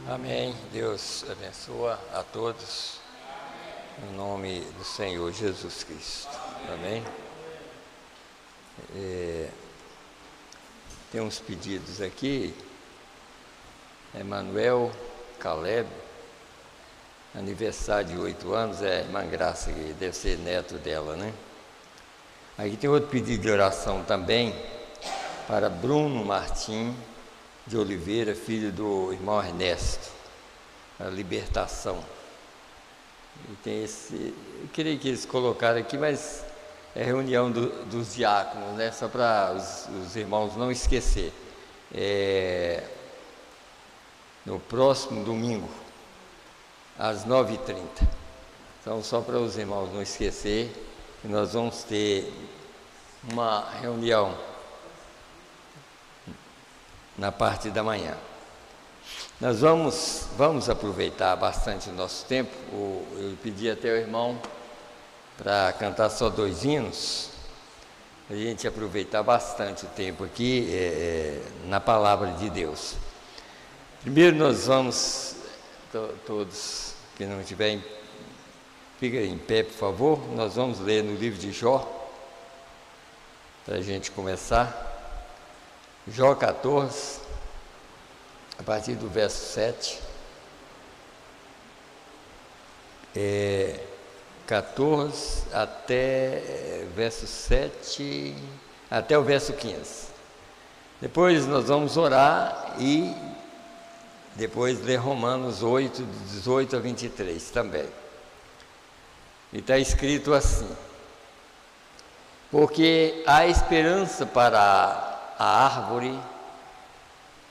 Amém. Deus abençoa a todos, em nome do Senhor Jesus Cristo. Amém. Tem uns pedidos aqui. Emanuel Caleb, aniversário de 8 anos, irmã Graça, que deve ser neto dela, né? Aqui tem outro pedido de oração também, para Bruno Martim de Oliveira, filho do irmão Ernesto, a libertação. E tem esse, eu queria que eles colocaram aqui, mas é reunião dos diáconos, né? Só para os irmãos não esquecer. No próximo domingo, às 9h30. Então, só para os irmãos não esquecer, que nós vamos ter uma reunião na parte da manhã. Nós vamos aproveitar bastante o nosso tempo. Eu pedi até ao irmão para cantar só 2 hinos, a gente aproveitar bastante o tempo aqui na palavra de Deus. Primeiro nós vamos, todos que não estiverem, fica em pé, por favor. Nós vamos ler no livro de Jó, para a gente começar. Jó 14, a partir do verso 7. 14 até verso 7, até o verso 15. Depois nós vamos orar e depois ler Romanos 8, 18 a 23 também. E está escrito assim: porque há esperança para a árvore,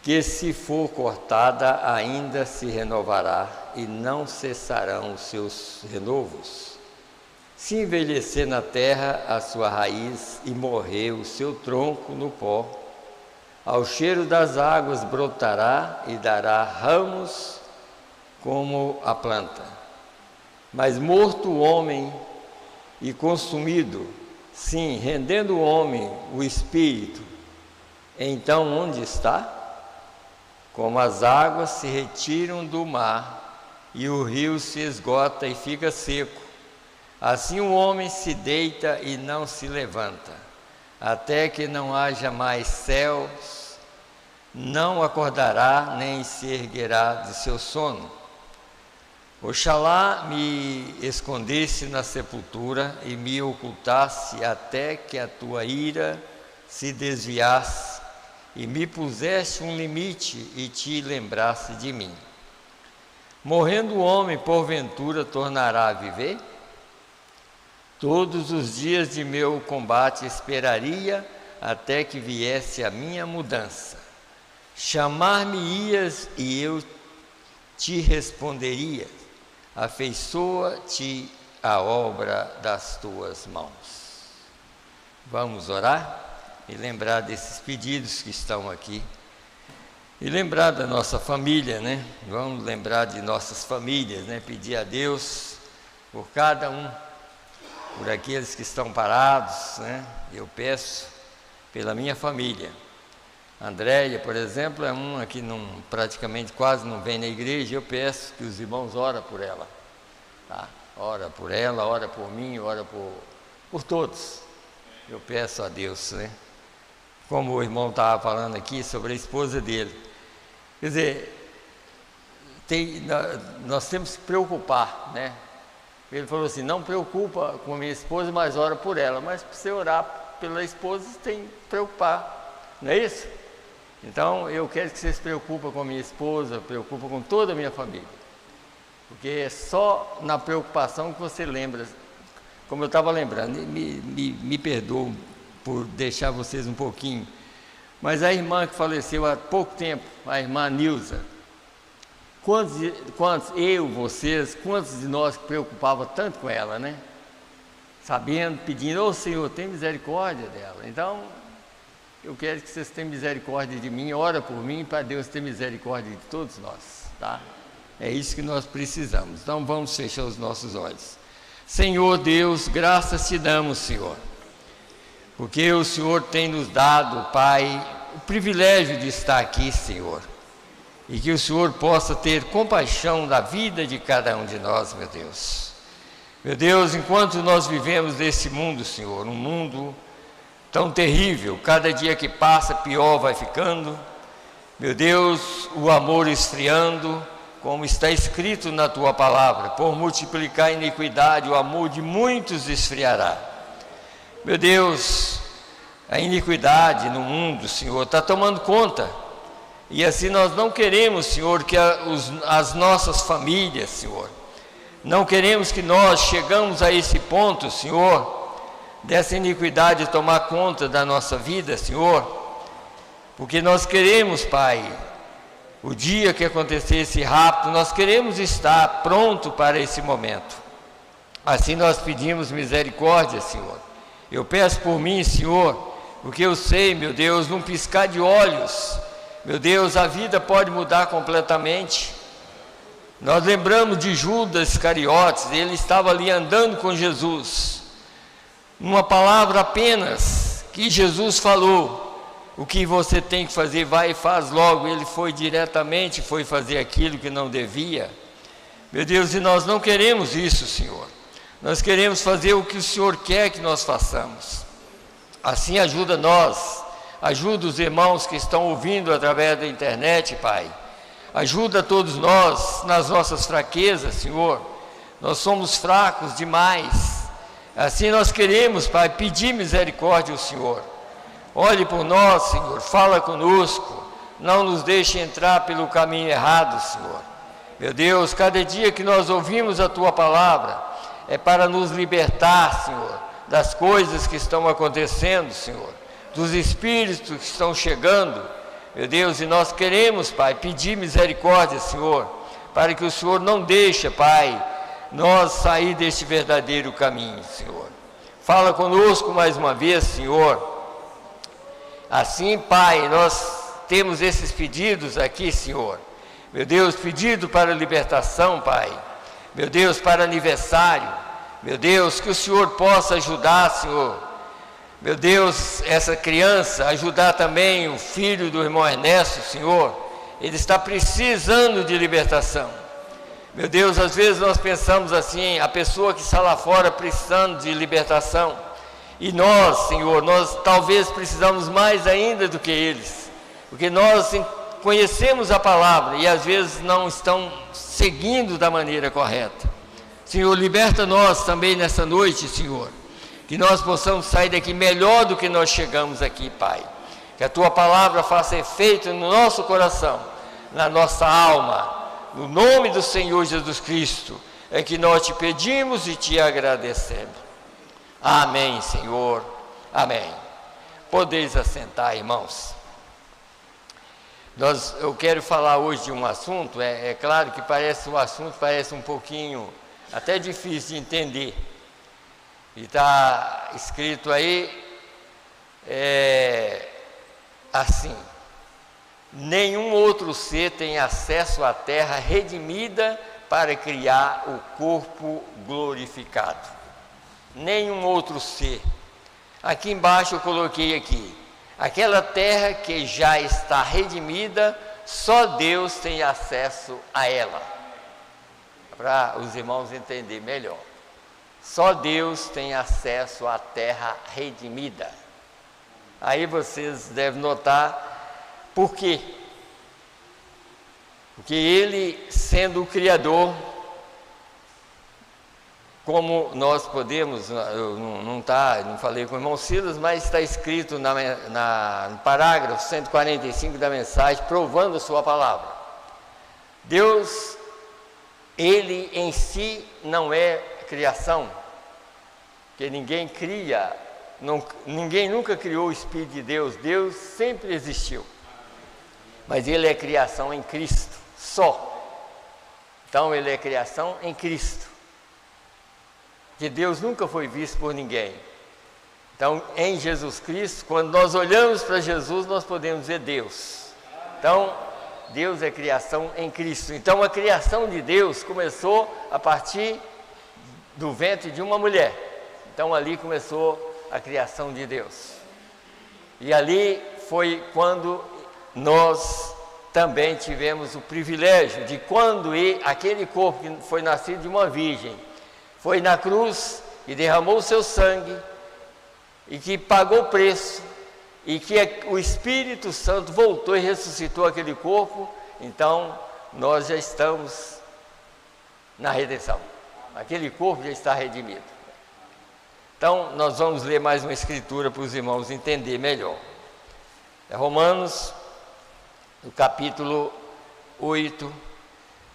que se for cortada ainda se renovará, e não cessarão os seus renovos. Se envelhecer na terra a sua raiz e morrer o seu tronco no pó, ao cheiro das águas brotará e dará ramos como a planta. Mas morto o homem e consumido, sim, rendendo o homem o espírito, então onde está? Como as águas se retiram do mar e o rio se esgota e fica seco, assim o homem se deita e não se levanta, até que não haja mais céus, não acordará nem se erguerá de seu sono. Oxalá me escondesse na sepultura e me ocultasse até que a tua ira se desviasse e me pusesse um limite e te lembrasse de mim. Morrendo o homem, porventura, tornará a viver? Todos os dias de meu combate esperaria até que viesse a minha mudança. Chamar-me-ias e eu te responderia. Afeiçoa-te a obra das tuas mãos. Vamos orar e lembrar desses pedidos que estão aqui. E lembrar da nossa família, né? Vamos lembrar de nossas famílias, né? Pedir a Deus por cada um, por aqueles que estão parados, né? Eu peço pela minha família. Andréia, por exemplo, é uma que praticamente quase não vem na igreja. Eu peço que os irmãos orem por ela, tá? Ora por ela, ora por mim, ora por todos. Eu peço a Deus, né? Como o irmão estava falando aqui sobre a esposa dele. Quer dizer, nós temos que se preocupar, né? Ele falou assim: não preocupa com a minha esposa, mas ora por ela. Mas para você orar pela esposa, você tem que preocupar, não é isso? Então, eu quero que você se preocupe com a minha esposa, preocupe com toda a minha família. Porque é só na preocupação que você lembra. Como eu estava lembrando, me perdoam por deixar vocês um pouquinho. Mas a irmã que faleceu há pouco tempo, a irmã Nilza, quantos de nós que preocupava tanto com ela, né? Sabendo, pedindo: ô Senhor, tem misericórdia dela. Então, eu quero que vocês tenham misericórdia de mim, ora por mim, para Deus ter misericórdia de todos nós, tá? É isso que nós precisamos. Então vamos fechar os nossos olhos. Senhor Deus, graças te damos, Senhor, porque o Senhor tem nos dado, Pai, o privilégio de estar aqui, Senhor, e que o Senhor possa ter compaixão da vida de cada um de nós, meu Deus. Meu Deus, enquanto nós vivemos nesse mundo, Senhor, um mundo tão terrível, cada dia que passa pior vai ficando, meu Deus, o amor esfriando, como está escrito na Tua palavra, por multiplicar a iniquidade, o amor de muitos esfriará. Meu Deus, a iniquidade no mundo, Senhor, está tomando conta, e assim nós não queremos, Senhor, que as nossas famílias, Senhor, não queremos que nós chegamos a esse ponto, Senhor, dessa iniquidade tomar conta da nossa vida, Senhor, porque nós queremos, Pai, o dia que acontecer esse rapto, nós queremos estar pronto para esse momento. Assim nós pedimos misericórdia, Senhor. Eu peço por mim, Senhor, porque eu sei, meu Deus, num piscar de olhos, meu Deus, a vida pode mudar completamente. Nós lembramos de Judas Iscariotes, ele estava ali andando com Jesus, uma palavra apenas que Jesus falou: o que você tem que fazer, vai e faz logo. Ele foi diretamente, foi fazer aquilo que não devia. Meu Deus, e nós não queremos isso, Senhor. Nós queremos fazer o que o Senhor quer que nós façamos. Assim ajuda nós, ajuda os irmãos que estão ouvindo através da internet, Pai. Ajuda todos nós nas nossas fraquezas, Senhor. Nós somos fracos demais. Assim nós queremos, Pai, pedir misericórdia ao Senhor. Olhe por nós, Senhor, fala conosco, não nos deixe entrar pelo caminho errado, Senhor. Meu Deus, cada dia que nós ouvimos a Tua palavra, é para nos libertar, Senhor, das coisas que estão acontecendo, Senhor, dos espíritos que estão chegando, meu Deus, e nós queremos, Pai, pedir misericórdia, Senhor, para que o Senhor não deixe, Pai, nós sair deste verdadeiro caminho, Senhor. Fala conosco mais uma vez, Senhor. Assim, Pai, nós temos esses pedidos aqui, Senhor. Meu Deus, pedido para libertação, Pai. Meu Deus, para aniversário. Meu Deus, que o Senhor possa ajudar, Senhor. Meu Deus, essa criança, ajudar também o filho do irmão Ernesto, Senhor. Ele está precisando de libertação. Meu Deus, às vezes nós pensamos assim, a pessoa que está lá fora precisando de libertação. E nós, Senhor, nós talvez precisamos mais ainda do que eles. Porque nós conhecemos a palavra e às vezes não estão seguindo da maneira correta. Senhor, liberta nós também nessa noite, Senhor. Que nós possamos sair daqui melhor do que nós chegamos aqui, Pai. Que a Tua palavra faça efeito no nosso coração, na nossa alma. No nome do Senhor Jesus Cristo, é que nós te pedimos e te agradecemos. Amém, Senhor. Amém. Podeis assentar, irmãos. Eu quero falar hoje de um assunto, é claro que o assunto parece um pouquinho até difícil de entender. E está escrito aí, assim: nenhum outro ser tem acesso à terra redimida para criar o corpo glorificado. Nenhum outro ser. Aqui embaixo eu coloquei aqui, aquela terra que já está redimida, só Deus tem acesso a ela. Para os irmãos entenderem melhor. Só Deus tem acesso à terra redimida. Aí vocês devem notar por quê. Porque Ele, sendo o Criador, como nós podemos, eu não falei com o irmão Silas, mas está escrito no parágrafo 145 da mensagem, provando a sua palavra. Deus, Ele em si não é criação, porque ninguém cria, ninguém nunca criou o Espírito de Deus, Deus sempre existiu, mas Ele é criação em Cristo, só. Então Ele é criação em Cristo, que Deus nunca foi visto por ninguém. Então, em Jesus Cristo, quando nós olhamos para Jesus, nós podemos ver Deus. Então, Deus é criação em Cristo. Então, a criação de Deus começou a partir do ventre de uma mulher. Então, ali começou a criação de Deus. E ali foi quando nós também tivemos o privilégio de quando aquele corpo que foi nascido de uma virgem, foi na cruz e derramou o seu sangue, e que pagou o preço, e que o Espírito Santo voltou e ressuscitou aquele corpo, então nós já estamos na redenção. Aquele corpo já está redimido. Então, nós vamos ler mais uma escritura para os irmãos entender melhor. É Romanos, no capítulo 8.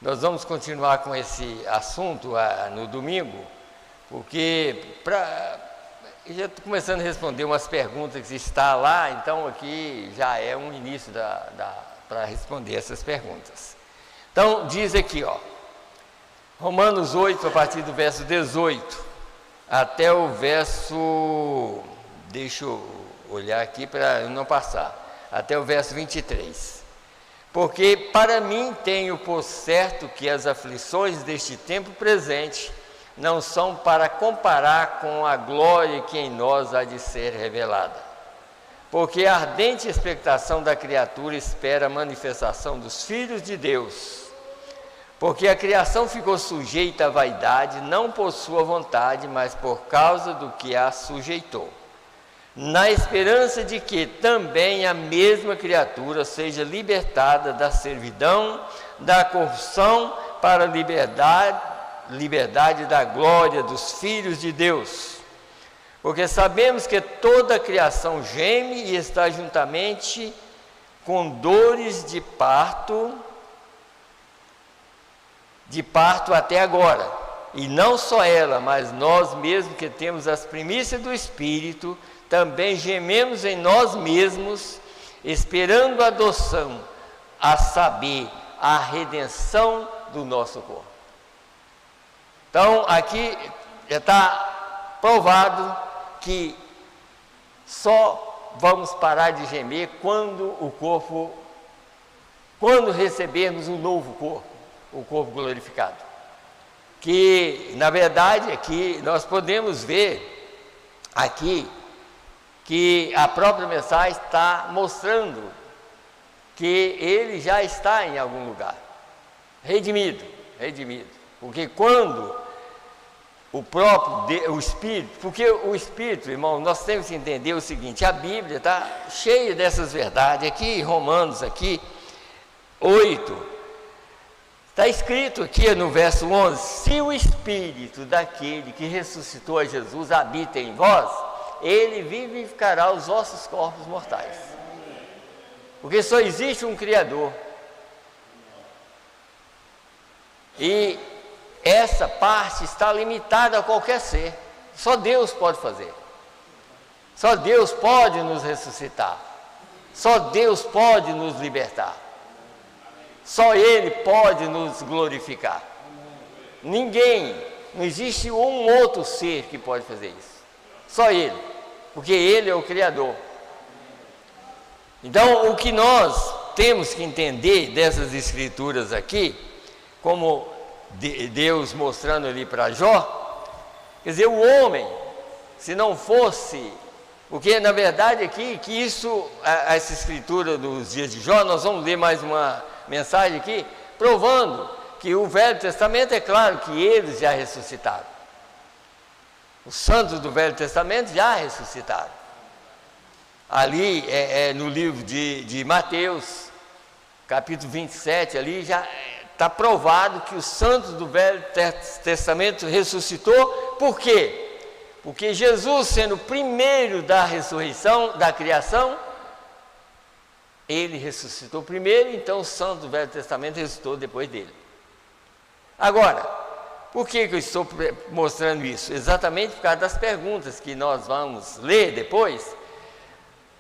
Nós vamos continuar com esse assunto no domingo, porque já estou começando a responder umas perguntas que está lá, então aqui já é um início para responder essas perguntas. Então, diz aqui, Romanos 8, a partir do verso 18, até o verso, deixa eu olhar aqui para não passar, até o verso 23. Porque para mim tenho por certo que as aflições deste tempo presente não são para comparar com a glória que em nós há de ser revelada. Porque a ardente expectação da criatura espera a manifestação dos filhos de Deus. Porque a criação ficou sujeita à vaidade, não por sua vontade, mas por causa do que a sujeitou, na esperança de que também a mesma criatura seja libertada da servidão, da corrupção, para a liberdade da glória dos filhos de Deus. Porque sabemos que toda a criação geme e está juntamente com dores de parto até agora. E não só ela, mas nós mesmos que temos as primícias do Espírito, também gememos em nós mesmos, esperando a adoção, a saber, a redenção do nosso corpo. Então, aqui já está provado que só vamos parar de gemer quando recebermos um novo corpo, o corpo glorificado. Que, na verdade, aqui nós podemos ver aqui que a própria mensagem está mostrando que ele já está em algum lugar, redimido. Porque quando o Espírito, porque o Espírito, irmão, nós temos que entender o seguinte, a Bíblia está cheia dessas verdades, aqui em Romanos, aqui, 8, está escrito aqui no verso 11, se o Espírito daquele que ressuscitou a Jesus habita em vós, ele vivificará os vossos corpos mortais. Porque só existe um Criador. E essa parte está limitada a qualquer ser. Só Deus pode fazer. Só Deus pode nos ressuscitar. Só Deus pode nos libertar. Só Ele pode nos glorificar. Ninguém, não existe um outro ser que pode fazer isso. Só Ele, porque Ele é o Criador. Então, o que nós temos que entender dessas escrituras aqui, como Deus mostrando ali para Jó, quer dizer, o homem, se não fosse, porque na verdade aqui, que isso, essa escritura dos dias de Jó, nós vamos ler mais uma mensagem aqui, provando que o Velho Testamento, é claro que eles já ressuscitaram. Os santos do Velho Testamento já ressuscitaram. Ali no livro de Mateus, capítulo 27, ali já está provado que os santos do Velho Testamento ressuscitou. Por quê? Porque Jesus, sendo o primeiro da ressurreição, da criação, ele ressuscitou primeiro, então o santo do Velho Testamento ressuscitou depois dele. Agora, por que eu estou mostrando isso? Exatamente por causa das perguntas que nós vamos ler depois,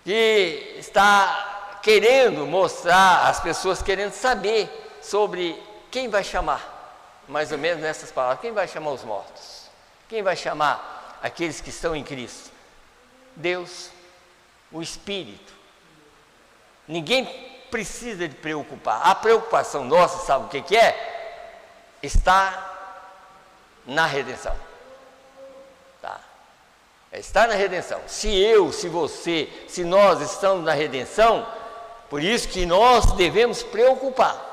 que está querendo mostrar, as pessoas querendo saber sobre quem vai chamar, mais ou menos nessas palavras, quem vai chamar os mortos? Quem vai chamar aqueles que estão em Cristo? Deus, o Espírito. Ninguém precisa de preocupar. A preocupação nossa, sabe o que é? Está na redenção. Tá? Está na redenção. Se você, se nós estamos na redenção, por isso que nós devemos preocupar.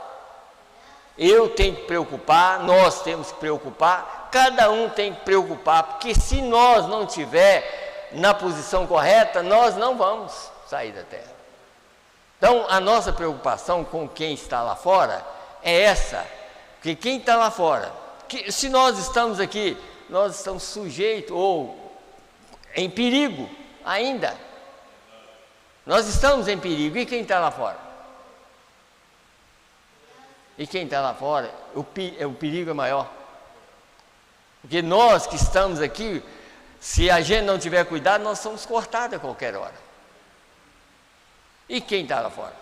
Eu tenho que preocupar, nós temos que preocupar, cada um tem que preocupar, porque se nós não estiver na posição correta, nós não vamos sair da terra. Então, a nossa preocupação com quem está lá fora é essa, porque quem está lá fora, se nós estamos aqui, nós estamos sujeitos ou em perigo ainda. Nós estamos em perigo, e quem está lá fora? E quem está lá fora, o perigo é maior. Porque nós que estamos aqui, se a gente não tiver cuidado, nós somos cortados a qualquer hora. E quem está lá fora?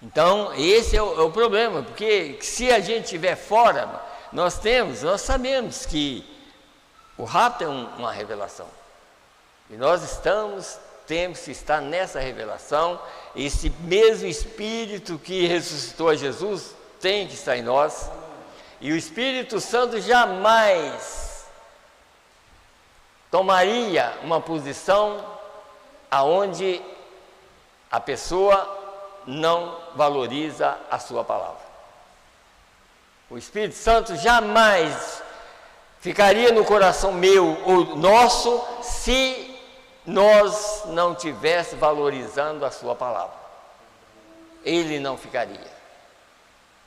Então, esse é o problema, porque se a gente estiver fora, nós sabemos que o rapto é uma revelação. E nós temos que estar nessa revelação. Esse mesmo Espírito que ressuscitou a Jesus tem que estar em nós. E o Espírito Santo jamais tomaria uma posição aonde a pessoa não valoriza a sua palavra. O Espírito Santo jamais ficaria no coração meu ou nosso se nós não estivéssemos valorizando a sua palavra. Ele não ficaria.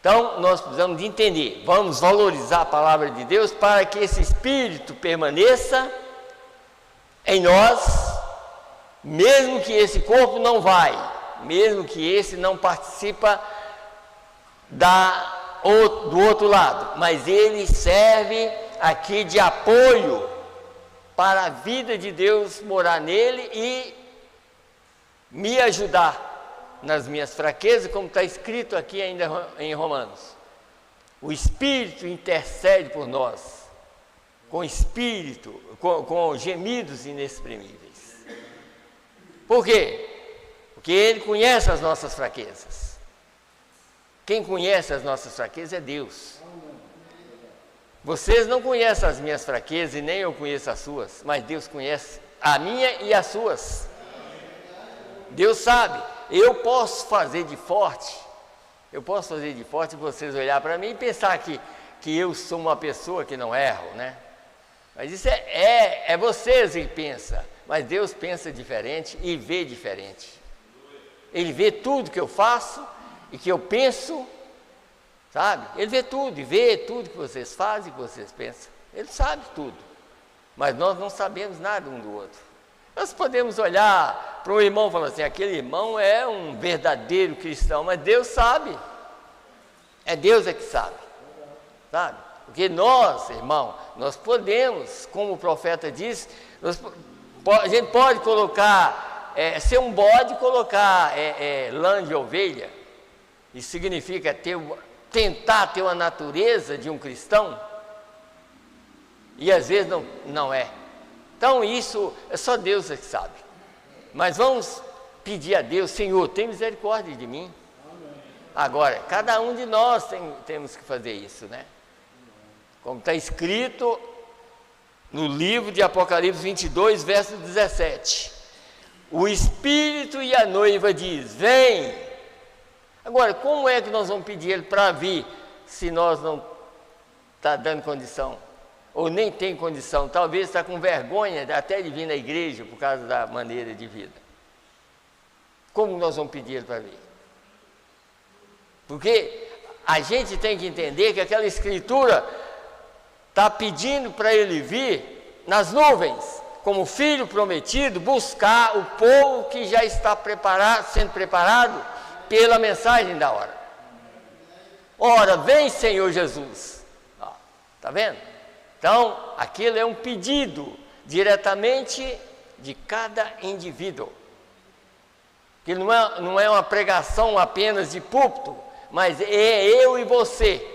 Então, nós precisamos de entender, vamos valorizar a palavra de Deus para que esse Espírito permaneça em nós, mesmo que esse corpo não vai, mesmo que esse não participa do outro lado, mas ele serve aqui de apoio para a vida de Deus morar nele e me ajudar nas minhas fraquezas, como está escrito aqui ainda em Romanos. O Espírito intercede por nós, com gemidos inexprimíveis. Por quê? Porque Ele conhece as nossas fraquezas. Quem conhece as nossas fraquezas é Deus. Vocês não conhecem as minhas fraquezas e nem eu conheço as suas, mas Deus conhece a minha e as suas. Deus sabe. Eu posso fazer de forte vocês olhar para mim e pensar que eu sou uma pessoa que não erro, né? Mas isso é vocês que pensam, mas Deus pensa diferente e vê diferente. Ele vê tudo que eu faço e que eu penso. Sabe? Ele vê tudo, e vê tudo que vocês fazem e que vocês pensam. Ele sabe tudo. Mas nós não sabemos nada um do outro. Nós podemos olhar para um irmão e falar assim, aquele irmão é um verdadeiro cristão, mas Deus sabe. É Deus que sabe. Sabe? Porque nós, irmão, nós podemos, como o profeta diz, a gente pode colocar, ser um bode e colocar lã de ovelha. Isso significa tentar ter uma natureza de um cristão, e às vezes não é. Então isso é só Deus que sabe. Mas vamos pedir a Deus, Senhor, tem misericórdia de mim. Agora, cada um de nós temos que fazer isso, né? Como está escrito no livro de Apocalipse 22, verso 17. O Espírito e a noiva diz, vem. Agora, como é que nós vamos pedir Ele para vir, se nós não está dando condição? Ou nem tem condição, talvez está com vergonha até de vir na igreja, por causa da maneira de vida. Como nós vamos pedir Ele para vir? Porque a gente tem que entender que aquela escritura está pedindo para Ele vir nas nuvens, como filho prometido, buscar o povo que já está sendo preparado pela mensagem da hora. Ora, vem Senhor Jesus. Está vendo? Então, aquilo é um pedido diretamente de cada indivíduo. Que não é uma pregação apenas de púlpito, mas é eu e você.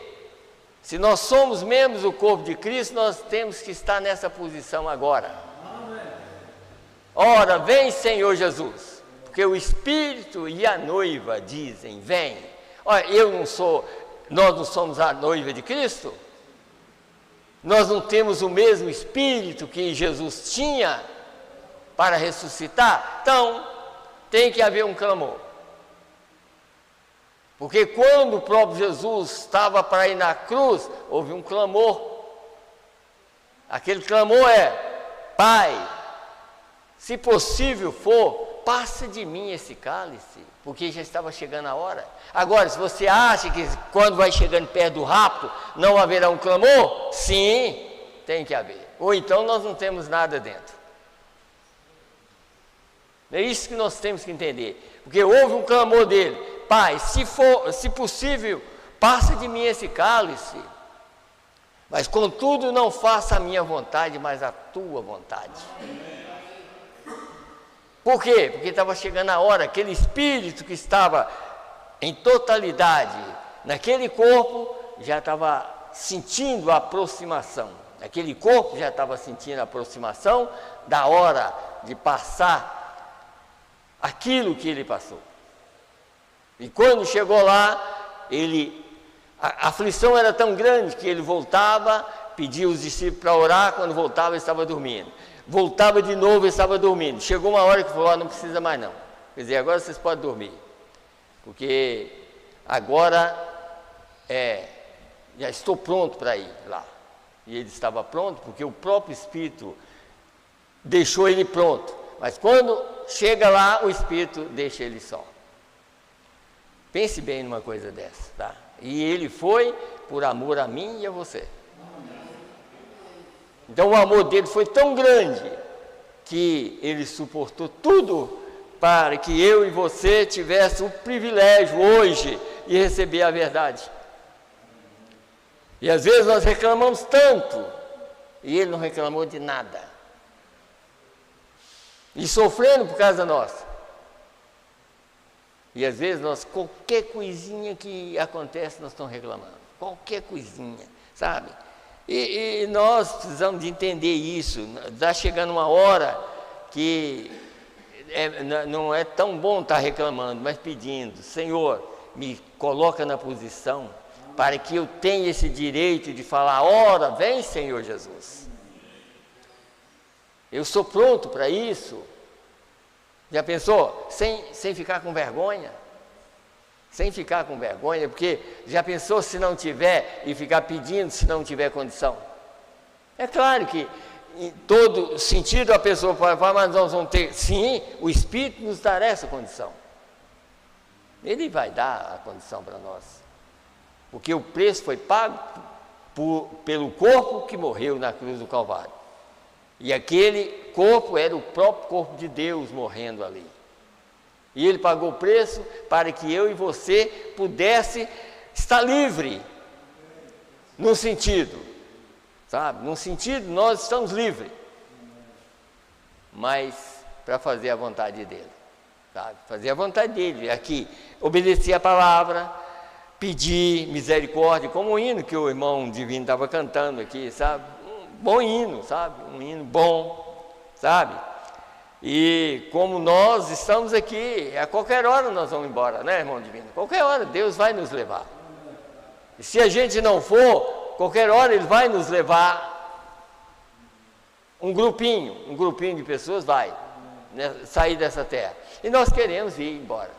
Se nós somos membros do corpo de Cristo, nós temos que estar nessa posição agora. Ora, vem, Senhor Jesus, porque o Espírito e a noiva dizem, vem. Olha, nós não somos a noiva de Cristo? Nós não temos o mesmo Espírito que Jesus tinha para ressuscitar? Então, tem que haver um clamor. Porque quando o próprio Jesus estava para ir na cruz, houve um clamor. Aquele clamor é: Pai, se possível for, passa de mim esse cálice, porque já estava chegando a hora. Agora, se você acha que quando vai chegando perto do rapto, não haverá um clamor, sim, tem que haver. Ou então nós não temos nada dentro. É isso que nós temos que entender. Porque houve um clamor dele: Pai, se possível, passa de mim esse cálice, mas contudo não faça a minha vontade, mas a tua vontade. Por quê? Porque estava chegando a hora, aquele espírito que estava em totalidade naquele corpo, já estava sentindo a aproximação. Aquele corpo já estava sentindo a aproximação da hora de passar aquilo que ele passou. E quando chegou lá, a aflição era tão grande que ele voltava, pedia os discípulos para orar, quando voltava ele estava dormindo. Voltava de novo, ele estava dormindo. Chegou uma hora que falou: não precisa mais não. Quer dizer, agora vocês podem dormir. Porque agora já estou pronto para ir lá. E ele estava pronto porque o próprio Espírito deixou ele pronto. Mas quando chega lá, o Espírito deixa ele só. Pense bem numa coisa dessa, tá? E ele foi por amor a mim e a você. Então o amor dele foi tão grande que ele suportou tudo para que eu e você tivesse o privilégio hoje de receber a verdade. E às vezes nós reclamamos tanto e ele não reclamou de nada. E sofrendo por causa nossa. E às vezes nós, qualquer coisinha que acontece, nós estamos reclamando. Qualquer coisinha, sabe? E nós precisamos de entender isso. Está chegando uma hora que não é tão bom estar reclamando, mas pedindo: Senhor, me coloca na posição para que eu tenha esse direito de falar: ora, vem, Senhor Jesus. Eu sou pronto para isso. Já pensou? Sem ficar com vergonha? Sem ficar com vergonha, porque já pensou se não tiver e ficar pedindo se não tiver condição? É claro que em todo sentido a pessoa pode falar: mas nós vamos ter. Sim, o Espírito nos dará essa condição. Ele vai dar a condição para nós. Porque o preço foi pago pelo corpo que morreu na cruz do Calvário. E aquele corpo era o próprio corpo de Deus morrendo ali. E ele pagou o preço para que eu e você pudesse estar livre. Num sentido, sabe? Num sentido nós estamos livres. Mas para fazer a vontade dele. Sabe? Fazer a vontade dele. Aqui, obedecer a palavra, pedir misericórdia, como o hino que o irmão Divino estava cantando aqui, sabe? Bom hino, sabe? Um hino bom, sabe? E como nós estamos aqui, a qualquer hora nós vamos embora, né, irmão Divino? Qualquer hora Deus vai nos levar. E se a gente não for, qualquer hora Ele vai nos levar. Um grupinho de pessoas vai, né, sair dessa terra. E nós queremos ir embora.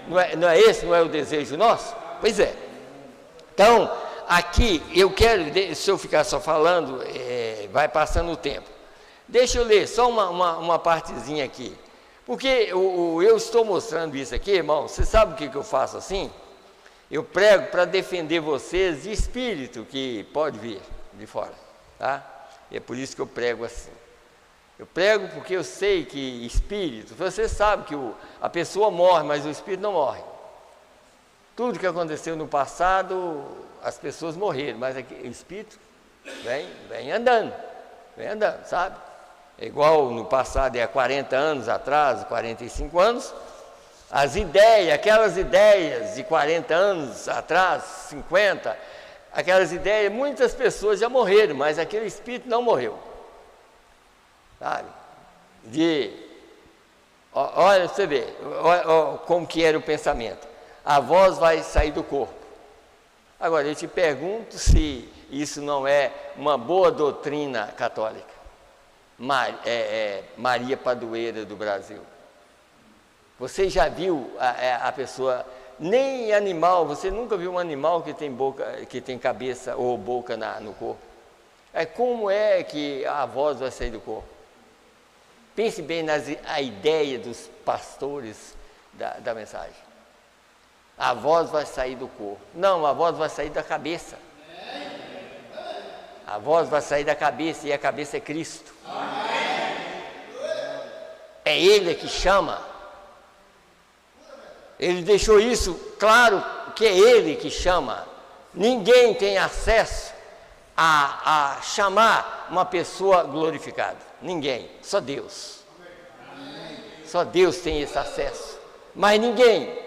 Não é esse, não é o desejo nosso? Pois é. Então, aqui, eu quero, se eu ficar só falando, vai passando o tempo. Deixa eu ler só uma partezinha aqui. Porque eu estou mostrando isso aqui, irmão. Você sabe o que eu faço assim? Eu prego para defender vocês de espírito que pode vir de fora. Tá? E é por isso que eu prego assim. Eu prego porque eu sei que espírito, você sabe que a pessoa morre, mas o espírito não morre. Tudo que aconteceu no passado, as pessoas morreram, mas o espírito vem andando, sabe? É igual no passado, há 40 anos atrás, 45 anos, aquelas ideias de 40 anos atrás, 50, aquelas ideias, muitas pessoas já morreram, mas aquele espírito não morreu, sabe? Olha, você vê, olha como que era o pensamento. A voz vai sair do corpo. Agora, eu te pergunto se isso não é uma boa doutrina católica. Maria Padroeira do Brasil. Você já viu a pessoa, nem animal, você nunca viu um animal que tem boca, que tem cabeça ou boca no corpo? Como é que a voz vai sair do corpo? Pense bem a ideia dos pastores da mensagem. A voz vai sair do corpo. Não, a voz vai sair da cabeça. A voz vai sair da cabeça, e a cabeça é Cristo. É Ele que chama. Ele deixou isso claro, que é Ele que chama. Ninguém tem acesso a chamar uma pessoa glorificada. Ninguém, só Deus. Só Deus tem esse acesso. Mas ninguém,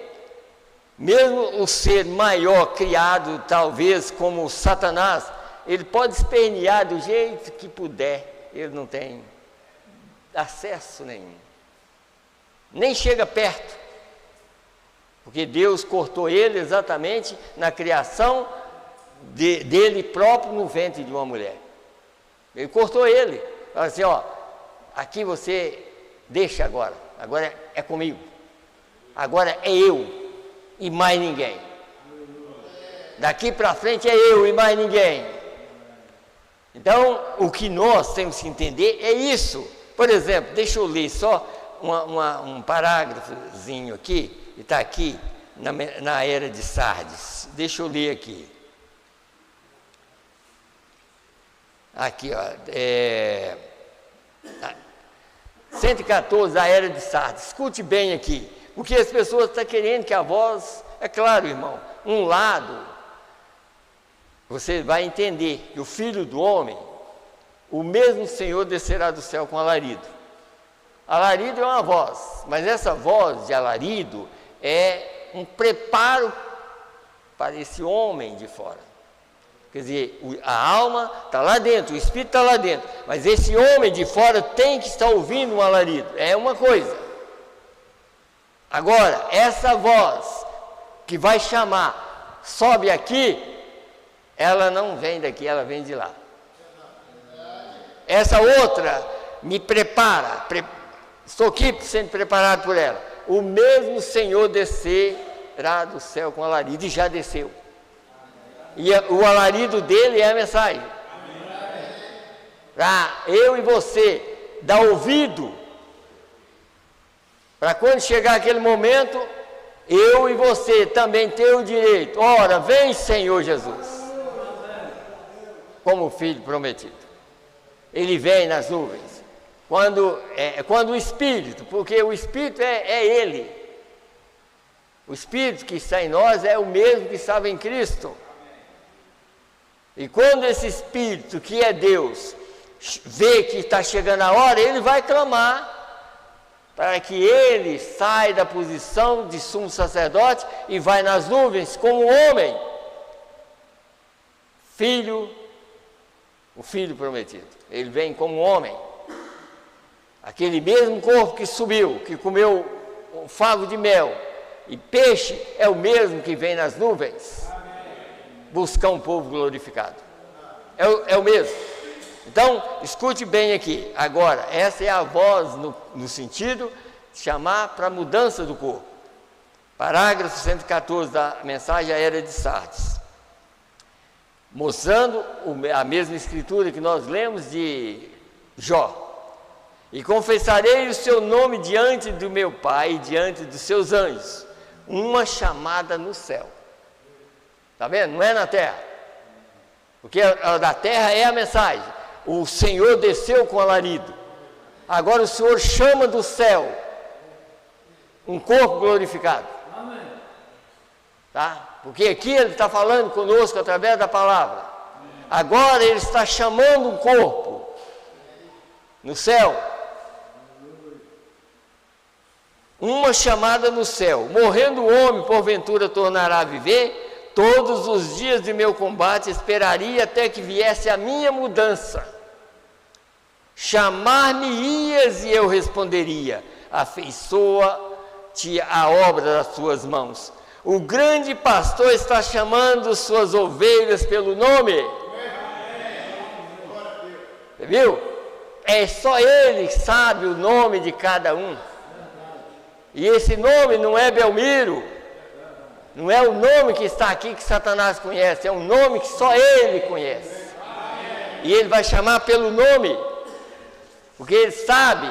mesmo o ser maior criado, talvez como Satanás, ele pode espernear do jeito que puder, ele não tem acesso nenhum. Nem chega perto. Porque Deus cortou ele exatamente na criação dele próprio no ventre de uma mulher. Ele cortou ele. Fala assim, aqui você deixa agora é comigo. Agora é eu e mais ninguém. Daqui para frente é eu e mais ninguém. Então, o que nós temos que entender é isso. Por exemplo, deixa eu ler só um parágrafozinho aqui, e está aqui na era de Sardes. Deixa eu ler aqui. Aqui, 114 da era de Sardes. Escute bem aqui, porque as pessoas estão querendo que a voz, é claro, irmão, um lado, você vai entender que o Filho do Homem, o mesmo Senhor descerá do céu com alarido. Alarido é uma voz, mas essa voz de alarido é um preparo para esse homem de fora. Quer dizer, a alma está lá dentro, o espírito está lá dentro, mas esse homem de fora tem que estar ouvindo um alarido, é uma coisa. Agora, essa voz que vai chamar, sobe aqui, ela não vem daqui, ela vem de lá. Essa outra me prepara, estou aqui sendo preparado por ela. O mesmo Senhor descerá do céu com alarido, e já desceu. E o alarido dele é a mensagem. Para eu e você dar ouvido, para quando chegar aquele momento, eu e você também ter o direito. Ora, vem Senhor Jesus, como filho prometido. Ele vem nas nuvens. Quando o Espírito, porque o Espírito é Ele. O Espírito que está em nós é o mesmo que estava em Cristo. E quando esse Espírito, que é Deus, vê que está chegando a hora, ele vai clamar para que ele saia da posição de sumo sacerdote e vai nas nuvens como homem. O Filho prometido. Ele vem como homem. Aquele mesmo corpo que subiu, que comeu um favo de mel e peixe, é o mesmo que vem nas nuvens buscar um povo glorificado. É o mesmo. Então, escute bem aqui. Agora, essa é a voz no sentido de chamar para a mudança do corpo. Parágrafo 114 da mensagem à era de Sardes. Mostrando a mesma escritura que nós lemos de Jó. E confessarei o seu nome diante do meu Pai e diante dos seus anjos. Uma chamada no céu. Está vendo? Não é na terra. Porque a da terra é a mensagem. O Senhor desceu com alarido. Agora o Senhor chama do céu um corpo glorificado. Amém. Tá? Porque aqui Ele está falando conosco através da palavra. Agora Ele está chamando um corpo no céu. Uma chamada no céu. Morrendo o homem, porventura tornará a viver. Todos os dias de meu combate esperaria até que viesse a minha mudança. chamar-me-ias e eu responderia, afeiçoa-te a obra das tuas mãos. O grande pastor está chamando suas ovelhas pelo nome. Você viu? É só ele que sabe o nome de cada um. E esse nome não é Belmiro, não é o nome que está aqui que Satanás conhece, é um nome que só ele conhece. E ele vai chamar pelo nome, porque ele sabe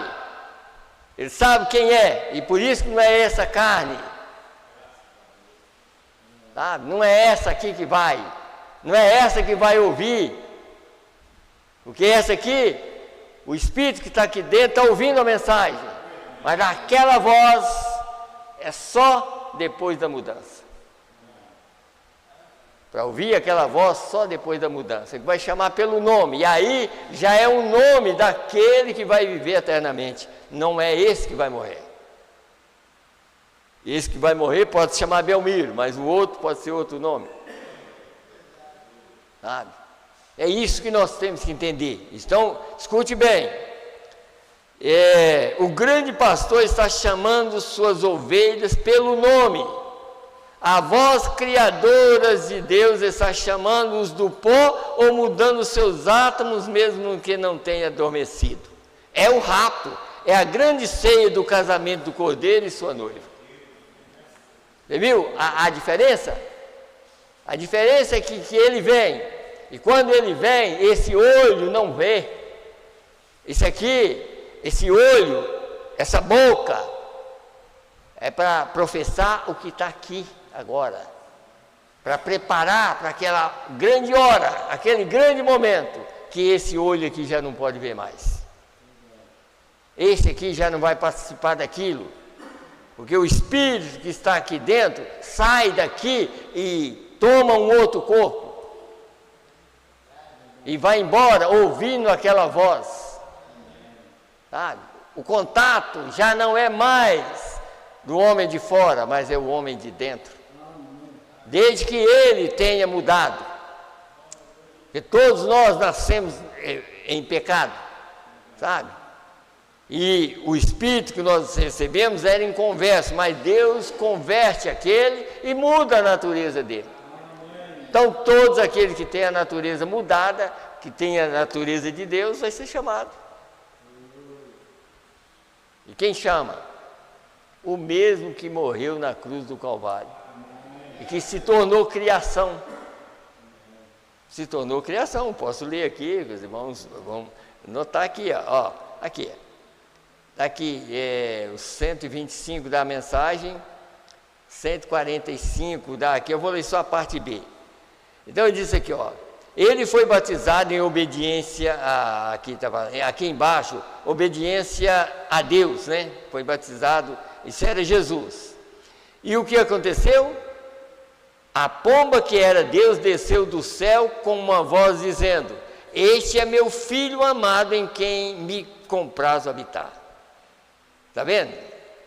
quem é, e por isso que não é essa carne, sabe? Não é essa aqui que vai, não é essa que vai ouvir, porque essa aqui, o Espírito que está aqui dentro está ouvindo a mensagem, mas aquela voz é só depois da mudança. Para ouvir aquela voz só depois da mudança, que vai chamar pelo nome, e aí já é o nome daquele que vai viver eternamente, não é esse que vai morrer. Esse que vai morrer pode se chamar Belmiro, mas o outro pode ser outro nome, sabe? É isso que nós temos que entender. Então, escute bem, o grande pastor está chamando suas ovelhas pelo nome. A voz criadora de Deus está chamando-os do pó ou mudando seus átomos, mesmo que não tenha adormecido. É o rapto, é a grande ceia do casamento do Cordeiro e sua noiva. Você viu a diferença? A diferença é que ele vem, e quando ele vem, esse olho não vê. Isso aqui, esse olho, essa boca, é para professar o que está aqui agora, para preparar para aquela grande hora, aquele grande momento, que esse olho aqui já não pode ver mais. Esse aqui já não vai participar daquilo, porque o Espírito que está aqui dentro sai daqui e toma um outro corpo, e vai embora ouvindo aquela voz, sabe? O contato já não é mais do homem de fora, mas é o homem de dentro. Desde que ele tenha mudado, porque todos nós nascemos em pecado, sabe? E o Espírito que nós recebemos era inconverso, mas Deus converte aquele e muda a natureza dele. Então todos aqueles que têm a natureza mudada, que têm a natureza de Deus, vai ser chamado. E quem chama? O mesmo que morreu na cruz do Calvário e que se tornou criação. Se tornou criação. Posso ler aqui, os irmãos vão notar aqui, ó, aqui. Aqui é o 125 da mensagem, 145 aqui eu vou ler só a parte B. Então ele disse aqui, ó, ele foi batizado em obediência aqui embaixo, obediência a Deus, né? Foi batizado, isso era Jesus. E o que aconteceu? A pomba que era Deus desceu do céu com uma voz dizendo: este é meu filho amado em quem me comprazo habitar. Está vendo?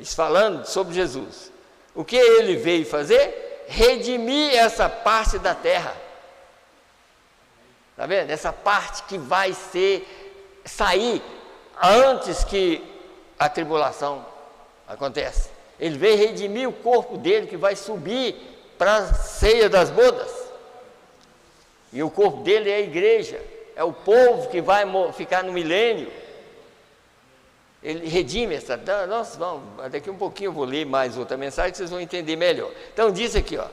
Isso falando sobre Jesus. O que ele veio fazer? Redimir essa parte da terra. Está vendo? Essa parte que vai sair antes que a tribulação aconteça. Ele veio redimir o corpo dele que vai subir para a ceia das bodas. E o corpo dele é a igreja, é o povo que vai ficar no milênio. Ele redime essa. Nós vamos, daqui um pouquinho eu vou ler mais outra mensagem que vocês vão entender melhor. Então diz aqui, ó,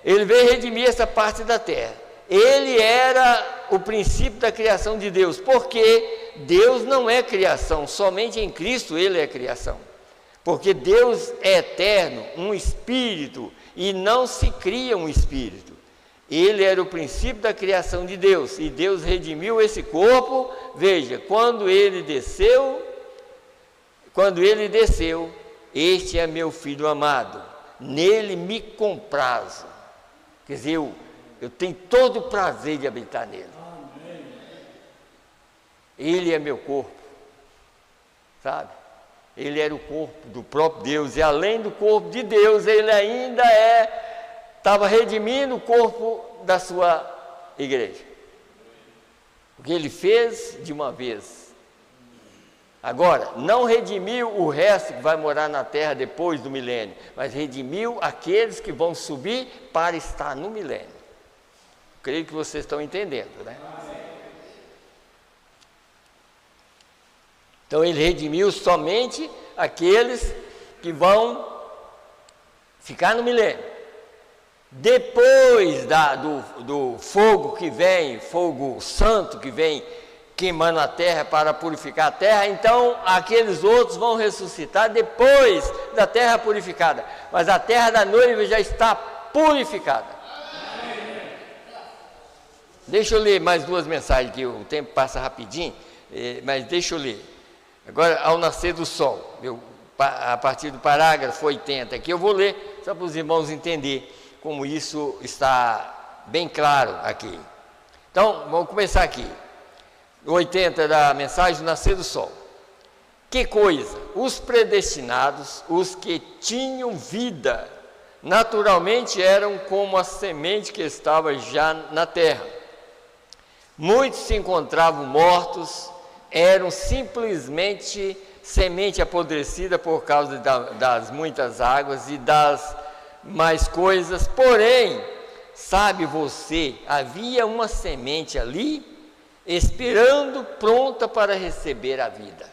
ele veio redimir essa parte da terra. Ele era o princípio da criação de Deus, porque Deus não é criação, somente em Cristo ele é criação. Porque Deus é eterno, um espírito, e não se cria um espírito. Ele era o princípio da criação de Deus, e Deus redimiu esse corpo. Veja, quando ele desceu, este é meu filho amado, nele me comprazo. Quer dizer, eu tenho todo o prazer de habitar nele. Ele é meu corpo, sabe? Ele era o corpo do próprio Deus, e além do corpo de Deus, ele ainda estava redimindo o corpo da sua igreja. Porque ele fez de uma vez. Agora, não redimiu o resto que vai morar na terra depois do milênio, mas redimiu aqueles que vão subir para estar no milênio. Creio que vocês estão entendendo, né? Então ele redimiu somente aqueles que vão ficar no milênio. Depois do fogo que vem, fogo santo que vem queimando a terra para purificar a terra, então aqueles outros vão ressuscitar depois da terra purificada. Mas a terra da noiva já está purificada. Deixa eu ler mais duas mensagens, que o tempo passa rapidinho, mas deixa eu ler. Agora, ao nascer do sol, a partir do parágrafo 80, aqui eu vou ler, só para os irmãos entenderem como isso está bem claro aqui. Então, vamos começar aqui. O 80 da mensagem do nascer do sol. Que coisa! Os predestinados, os que tinham vida, naturalmente eram como a semente que estava já na terra. Muitos se encontravam mortos, eram simplesmente semente apodrecida por causa das muitas águas e das mais coisas. Porém, sabe você, havia uma semente ali, esperando, pronta para receber a vida.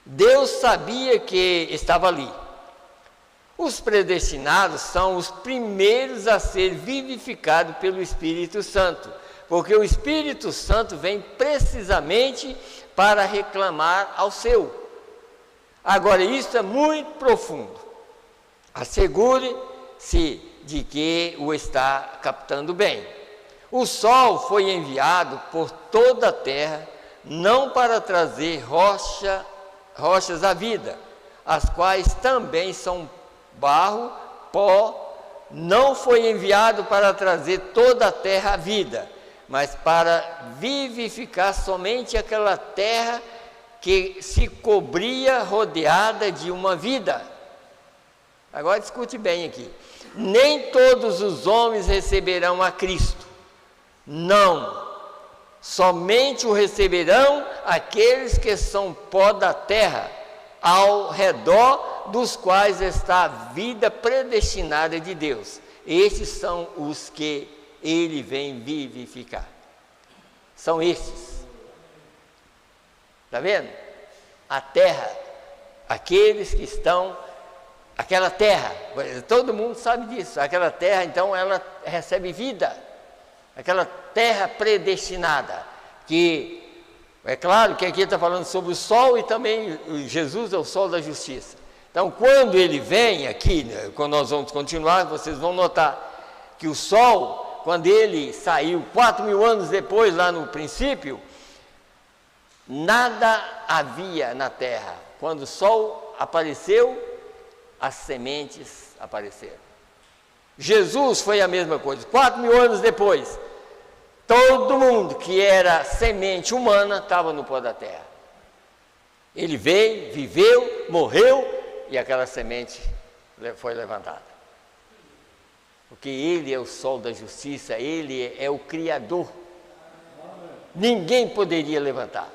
Deus sabia que estava ali. Os predestinados são os primeiros a ser vivificados pelo Espírito Santo, porque o Espírito Santo vem precisamente para reclamar ao seu. Agora, isso é muito profundo. Assegure-se de que o está captando bem. O sol foi enviado por toda a terra, não para trazer rochas à vida, as quais também são barro, pó. Não foi enviado para trazer toda a terra à vida, mas para vivificar somente aquela terra que se cobria rodeada de uma vida. Agora discute bem aqui. Nem todos os homens receberão a Cristo. Não, somente o receberão aqueles que são pó da terra, ao redor dos quais está a vida predestinada de Deus. Estes são os que ele vem vivificar. São estes. Está vendo? A terra, aqueles que estão, aquela terra, todo mundo sabe disso, aquela terra, então ela recebe vida. Aquela terra predestinada, que é claro que aqui está falando sobre o sol e também Jesus é o sol da justiça. Então, quando ele vem aqui, quando nós vamos continuar, vocês vão notar que o sol, quando ele saiu 4.000 anos depois, lá no princípio, nada havia na terra. Quando o sol apareceu, as sementes apareceram. Jesus foi a mesma coisa, 4.000 anos depois, todo mundo que era semente humana estava no pó da terra. Ele veio, viveu, morreu e aquela semente foi levantada. Porque ele é o sol da justiça, ele é o Criador. Ninguém poderia levantar.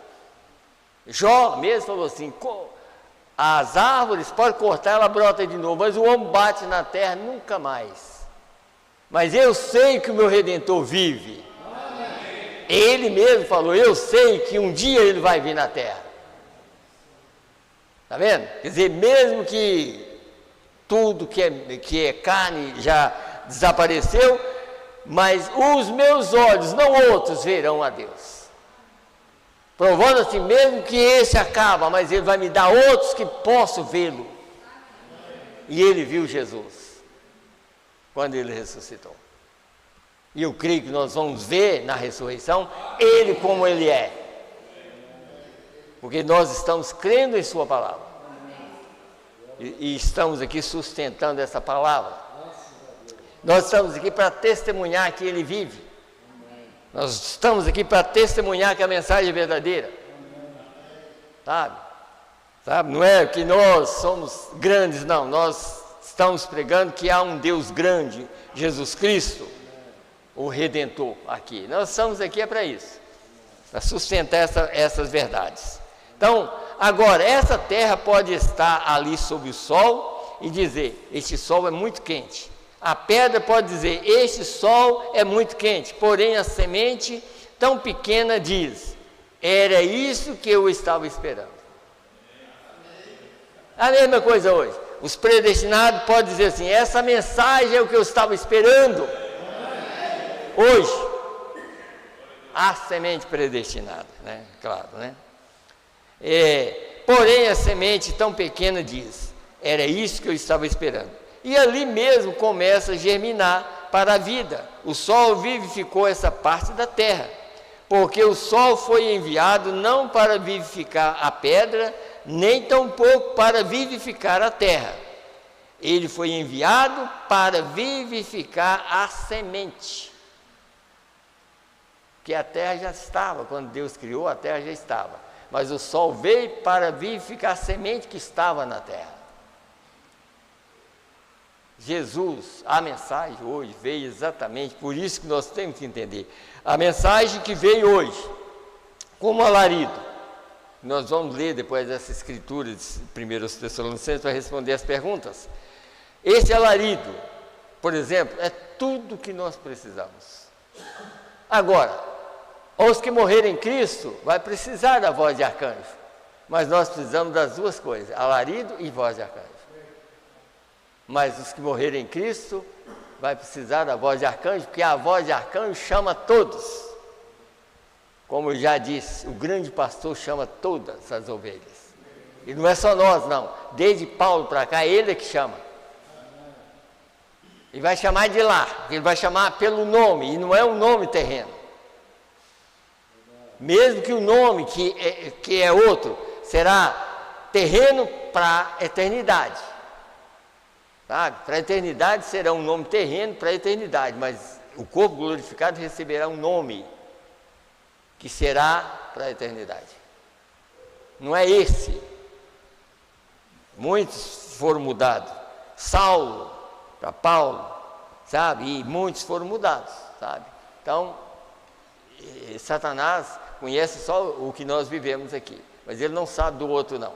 Jó mesmo falou assim, as árvores, pode cortar, ela brota de novo, mas o homem bate na terra nunca mais. Mas eu sei que o meu Redentor vive. Ele mesmo falou, eu sei que um dia ele vai vir na terra. Está vendo? Quer dizer, mesmo que tudo que é carne já desapareceu, mas os meus olhos, não outros, verão a Deus. Provando assim, mesmo que esse acaba, mas ele vai me dar outros que posso vê-lo. E ele viu Jesus quando ele ressuscitou. E eu creio que nós vamos ver na ressurreição ele como ele é. Porque nós estamos crendo em sua palavra. E estamos aqui sustentando essa palavra. Nós estamos aqui para testemunhar que ele vive. Nós estamos aqui para testemunhar que a mensagem é verdadeira. Sabe? Não é que nós somos grandes, não. Nós estamos pregando que há um Deus grande, Jesus Cristo, o Redentor aqui. Nós estamos aqui para isso. para sustentar essas verdades. Então, agora, essa terra pode estar ali sob o sol e dizer, este sol é muito quente. A pedra pode dizer, este sol é muito quente, porém a semente tão pequena diz, era isso que eu estava esperando. A mesma coisa hoje. Os predestinados podem dizer assim, essa mensagem é o que eu estava esperando. Hoje, a semente predestinada, né? Claro, né? Porém a semente tão pequena diz, era isso que eu estava esperando. E ali mesmo começa a germinar para a vida. O sol vivificou essa parte da terra, porque o sol foi enviado não para vivificar a pedra, nem tampouco para vivificar a terra. Ele foi enviado para vivificar a semente. Porque a terra já estava, quando Deus criou, a terra já estava. Mas o sol veio para vivificar a semente que estava na terra. Jesus, a mensagem hoje veio exatamente, por isso que nós temos que entender. A mensagem que veio hoje, como alarido, nós vamos ler depois dessa escritura de 1 Tessalonicenses para responder as perguntas. Esse alarido, por exemplo, é tudo que nós precisamos. Agora, os que morrerem em Cristo, vai precisar da voz de arcanjo, mas nós precisamos das duas coisas, alarido e voz de arcanjo. Mas os que morrerem em Cristo, vai precisar da voz de arcanjo, porque a voz de arcanjo chama todos. Como eu já disse, o grande pastor chama todas as ovelhas. E não é só nós, não. Desde Paulo para cá, ele é que chama. Ele vai chamar de lá, ele vai chamar pelo nome, e não é um nome terreno. Mesmo que o nome que é outro, será terreno para a eternidade. Sabe? Para a eternidade será um nome terreno para a eternidade, mas o corpo glorificado receberá um nome que será para a eternidade. Não é esse. Muitos foram mudados. Saulo para Paulo, sabe? E muitos foram mudados, sabe? Então, Satanás conhece só o que nós vivemos aqui, mas ele não sabe do outro não.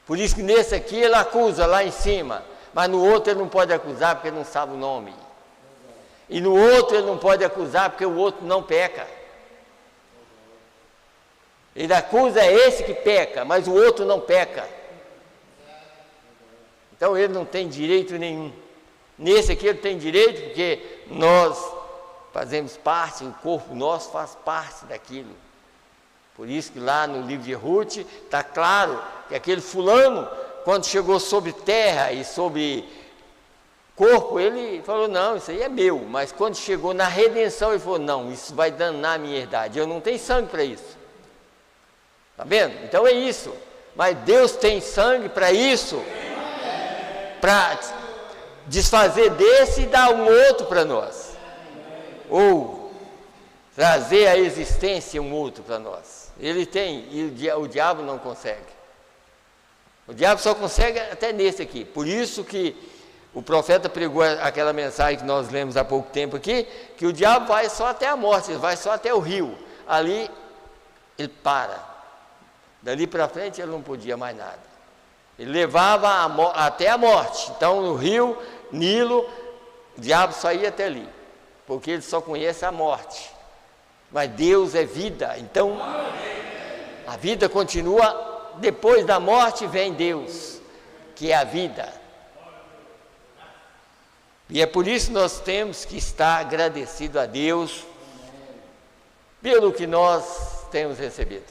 Por isso que nesse aqui ele acusa lá em cima, mas no outro ele não pode acusar porque ele não sabe o nome. E no outro ele não pode acusar porque o outro não peca. Ele acusa esse que peca, mas o outro não peca. Então ele não tem direito nenhum. Nesse aqui ele tem direito porque nós fazemos parte, o corpo nosso faz parte daquilo. Por isso que lá no livro de Ruth está claro que aquele fulano, quando chegou sobre terra e sobre corpo, ele falou, não, isso aí é meu. Mas quando chegou na redenção, ele falou, não, isso vai danar a minha herdade. Eu não tenho sangue para isso. Está vendo? Então é isso. Mas Deus tem sangue para isso. Para desfazer desse e dar um outro para nós. Ou trazer à existência um outro para nós. Ele tem, e o diabo não consegue. O diabo só consegue até nesse aqui. Por isso que o profeta pregou aquela mensagem que nós lemos há pouco tempo aqui, que o diabo vai só até a morte, ele vai só até o rio. Ali ele para. Dali para frente ele não podia mais nada. Ele levava até a morte. Então no rio Nilo, o diabo só ia até ali, porque ele só conhece a morte. Mas Deus é vida, então a vida continua, depois da morte vem Deus, que é a vida. E é por isso que nós temos que estar agradecidos a Deus pelo que nós temos recebido.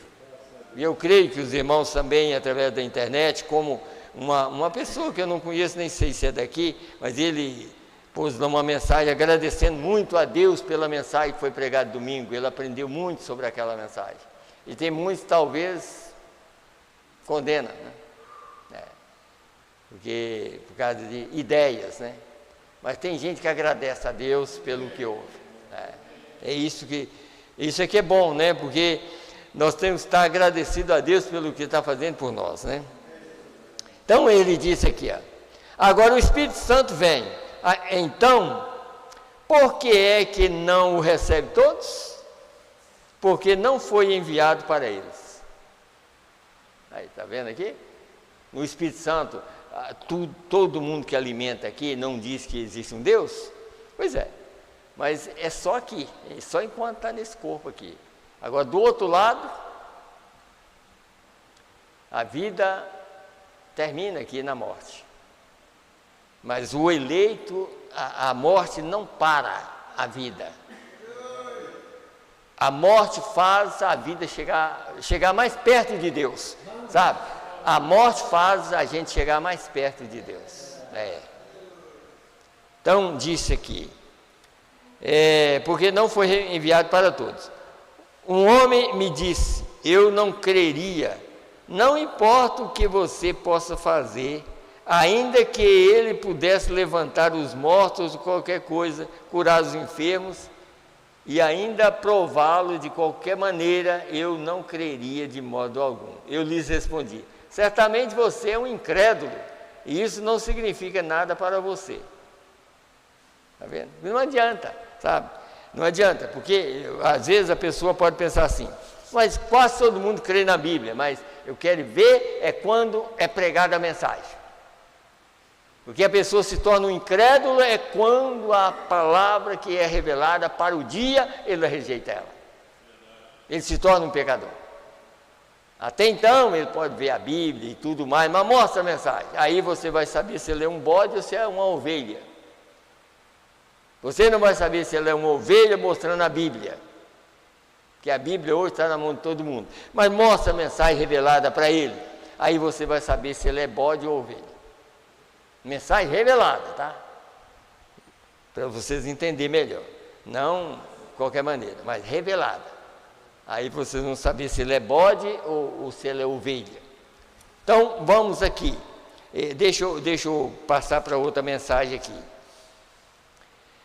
E eu creio que os irmãos também, através da internet, como uma pessoa que eu não conheço, nem sei se é daqui, mas ele pôs uma mensagem agradecendo muito a Deus pela mensagem que foi pregada domingo. Ele aprendeu muito sobre aquela mensagem. E tem muitos, talvez, condenam, né? Porque, por causa de ideias, né? Mas tem gente que agradece a Deus pelo que houve. Né? É isso aqui é bom, né? Porque nós temos que estar agradecidos a Deus pelo que está fazendo por nós, né? Então ele disse aqui, ó, agora o Espírito Santo vem, então, por que é que não o recebe todos? porque não foi enviado para eles. Aí, está vendo aqui? No Espírito Santo, todo mundo que alimenta aqui não diz que existe um Deus? Pois é, mas é só aqui, é só enquanto está nesse corpo aqui. Agora, do outro lado, a vida termina aqui na morte. Mas o eleito, a morte não para a vida. A morte faz a vida chegar mais perto de Deus, sabe? A morte faz a gente chegar mais perto de Deus. Então, disse aqui, porque não foi enviado para todos. Um homem me disse, eu não creria, não importa o que você possa fazer, ainda que ele pudesse levantar os mortos ou qualquer coisa, curar os enfermos, e ainda prová-lo de qualquer maneira, eu não creria de modo algum. Eu lhes respondi, certamente você é um incrédulo, e isso não significa nada para você. Está vendo? Não adianta, sabe? Não adianta, porque às vezes a pessoa pode pensar assim, mas quase todo mundo crê na Bíblia, mas eu quero ver é quando é pregada a mensagem. Porque a pessoa se torna um incrédulo é quando a palavra que é revelada para o dia, ele rejeita ela. Ele se torna um pecador. Até então, ele pode ver a Bíblia e tudo mais, mas mostra a mensagem. Aí você vai saber se ele é um bode ou se é uma ovelha. Você não vai saber se ele é uma ovelha mostrando a Bíblia. Que a Bíblia hoje está na mão de todo mundo. Mas mostra a mensagem revelada para ele. Aí você vai saber se ele é bode ou ovelha. Mensagem revelada, tá? Para vocês entenderem melhor. Não de qualquer maneira, mas revelada. Aí vocês vão saber se ele é bode ou se ele é ovelha. Então, vamos aqui. Deixa eu passar para outra mensagem aqui.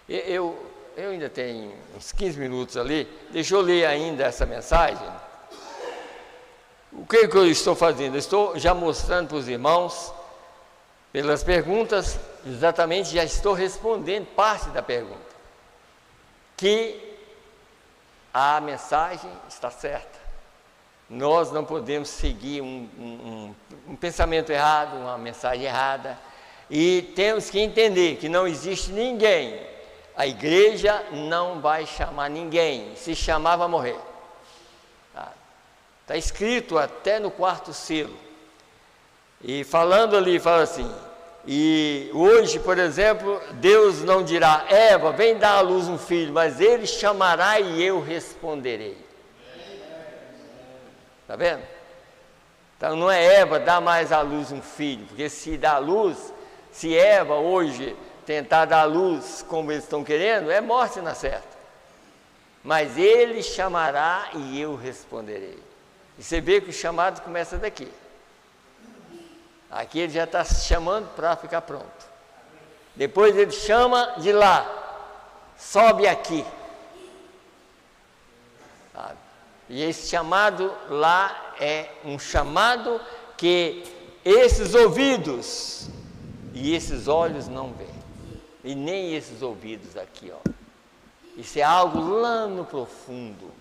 Eu ainda tenho uns 15 minutos ali. Deixa eu ler ainda essa mensagem. O que eu estou fazendo? Eu estou já mostrando para os irmãos, pelas perguntas, exatamente já estou respondendo parte da pergunta. Que a mensagem está certa. Nós não podemos seguir um pensamento errado, uma mensagem errada. E temos que entender que não existe ninguém. A igreja não vai chamar ninguém. Se chamar, vai morrer. Está escrito até no 4º selo. E falando ali, fala assim, e hoje, por exemplo, Deus não dirá, Eva, vem dar à luz um filho, mas ele chamará e eu responderei. Está vendo? Então não é Eva dar mais à luz um filho, porque se dá à luz, se Eva hoje tentar dar à luz como eles estão querendo, é morte na certa. Mas ele chamará e eu responderei. E você vê que o chamado começa daqui. Aqui ele já está chamando para ficar pronto. Depois ele chama de lá, sobe aqui. Sabe? E esse chamado lá é um chamado que esses ouvidos e esses olhos não veem. E nem esses ouvidos aqui, ó. Isso é algo lá no profundo.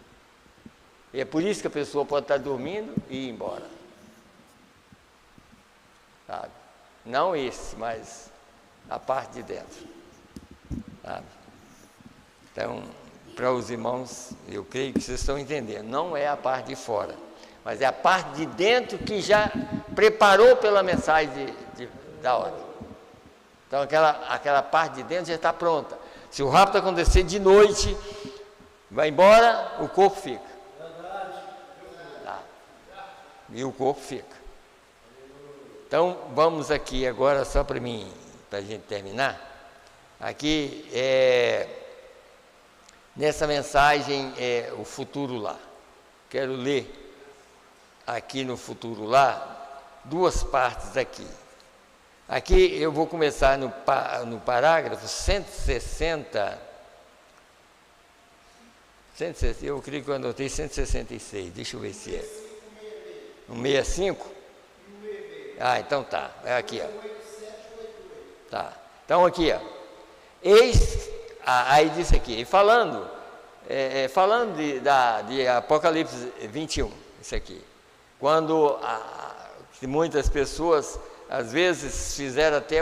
E é por isso que a pessoa pode estar dormindo e ir embora. Sabe? Não esse, mas a parte de dentro. Sabe? Então, para os irmãos, eu creio que vocês estão entendendo. Não é a parte de fora, mas é a parte de dentro que já preparou pela mensagem da ordem. Então, aquela parte de dentro já está pronta. Se o rapto acontecer de noite, vai embora, o corpo fica. Tá? E o corpo fica. Então, vamos aqui agora, só para a gente terminar. Aqui, nessa mensagem, o futuro lá. Quero ler aqui no futuro lá, duas partes aqui. Aqui eu vou começar no parágrafo 160, eu creio que eu anotei 166, deixa eu ver se é. No 65? Ah, então tá, é aqui, ó. Tá, então aqui, ó. Aí diz aqui, falando falando de Apocalipse 21, isso aqui. Quando muitas pessoas, às vezes, fizeram até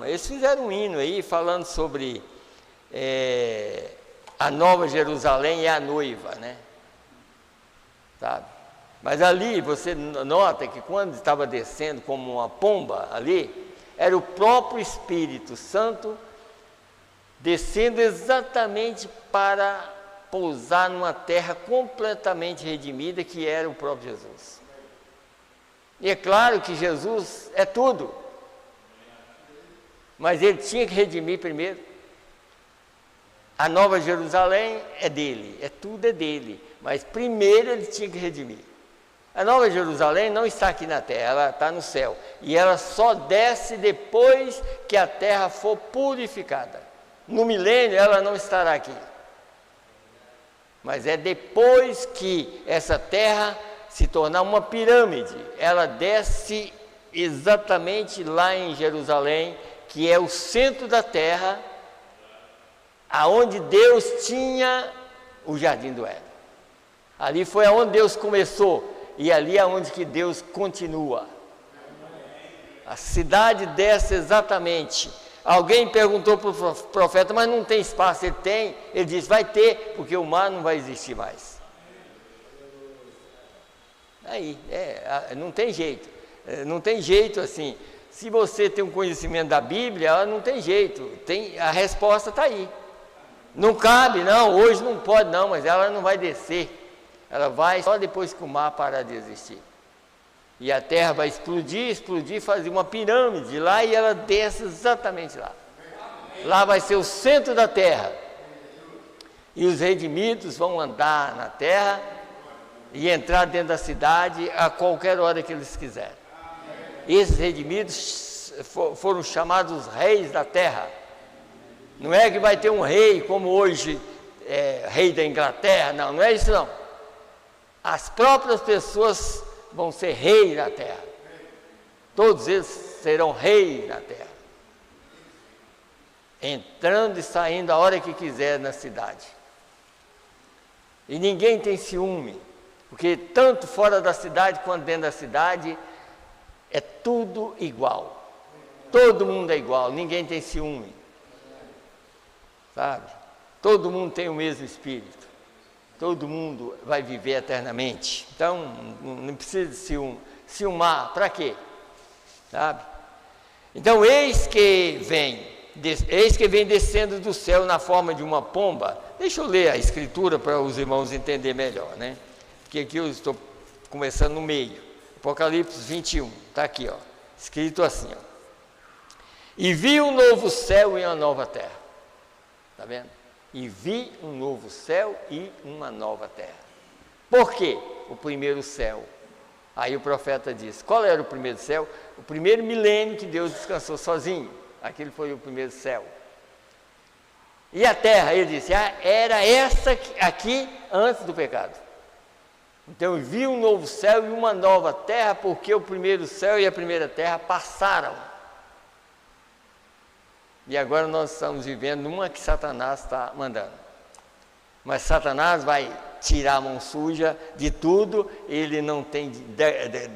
eles fizeram um hino aí, falando sobre a Nova Jerusalém e a noiva, né? Sabe? Mas ali, você nota que quando estava descendo como uma pomba ali, era o próprio Espírito Santo descendo exatamente para pousar numa terra completamente redimida, que era o próprio Jesus. E é claro que Jesus é tudo, mas ele tinha que redimir primeiro. A Nova Jerusalém é dele, tudo é dele, mas primeiro ele tinha que redimir. A Nova Jerusalém não está aqui na terra, ela está no céu, e ela só desce depois que a terra for purificada. No milênio ela não estará aqui, mas é depois que essa terra se tornar uma pirâmide, ela desce exatamente lá em Jerusalém, que é o centro da terra, aonde Deus tinha o Jardim do Éden. Ali foi aonde Deus começou, e ali é onde que Deus continua. A cidade desce exatamente. Alguém perguntou para o profeta, mas não tem espaço? Ele tem. Ele disse, vai ter, porque o mar não vai existir mais. Aí, não tem jeito. Não tem jeito assim. Se você tem um conhecimento da Bíblia, não tem jeito. A resposta está aí. Não cabe, não, hoje não pode não, mas ela não vai descer. Ela vai só depois que o mar parar de existir. E a terra vai explodir, fazer uma pirâmide lá, e ela desce exatamente lá. Lá vai ser o centro da terra. E os redimidos vão andar na terra e entrar dentro da cidade a qualquer hora que eles quiserem. Esses redimidos foram chamados reis da terra. Não é que vai ter um rei como hoje, rei da Inglaterra, não é isso não. As próprias pessoas vão ser reis na terra. Todos eles serão reis na terra. Entrando e saindo a hora que quiser na cidade. E ninguém tem ciúme, porque tanto fora da cidade quanto dentro da cidade é tudo igual. Todo mundo é igual, ninguém tem ciúme. Sabe? Todo mundo tem o mesmo espírito. Todo mundo vai viver eternamente. Então, não precisa de ciumar. Para quê? Sabe? Então, eis que vem descendo do céu na forma de uma pomba. Deixa eu ler a escritura para os irmãos entenderem melhor, né? Porque aqui eu estou começando no meio. Apocalipse 21, está aqui, ó, escrito assim, ó. E vi um novo céu e uma nova terra. Está vendo? E vi um novo céu e uma nova terra. Por quê? O primeiro céu. Aí o profeta disse, qual era o primeiro céu? O primeiro milênio que Deus descansou sozinho. Aquele foi o primeiro céu. E a terra, ele disse, era essa aqui antes do pecado. Então eu vi um novo céu e uma nova terra, porque o primeiro céu e a primeira terra passaram. E agora nós estamos vivendo numa que Satanás está mandando. Mas Satanás vai tirar a mão suja de tudo, ele não tem,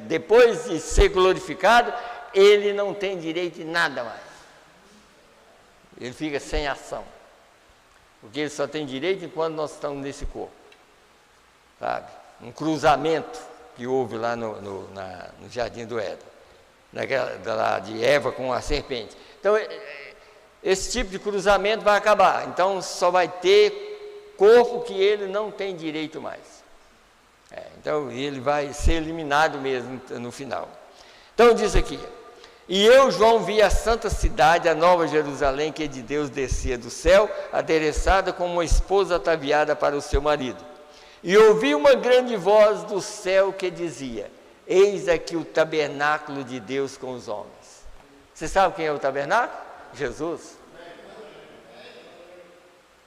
depois de ser glorificado, ele não tem direito de nada mais. Ele fica sem ação. Porque ele só tem direito enquanto nós estamos nesse corpo. Sabe? Um cruzamento que houve lá no Jardim do Éden. Lá de Eva com a serpente. Então, esse tipo de cruzamento vai acabar. Então, só vai ter corpo que ele não tem direito mais. Então, ele vai ser eliminado mesmo no final. Então, diz aqui. E eu, João, vi a santa cidade, a nova Jerusalém, que de Deus descia do céu, adereçada como uma esposa ataviada para o seu marido. E ouvi uma grande voz do céu que dizia, eis aqui o tabernáculo de Deus com os homens. Você sabe quem é o tabernáculo? Jesus.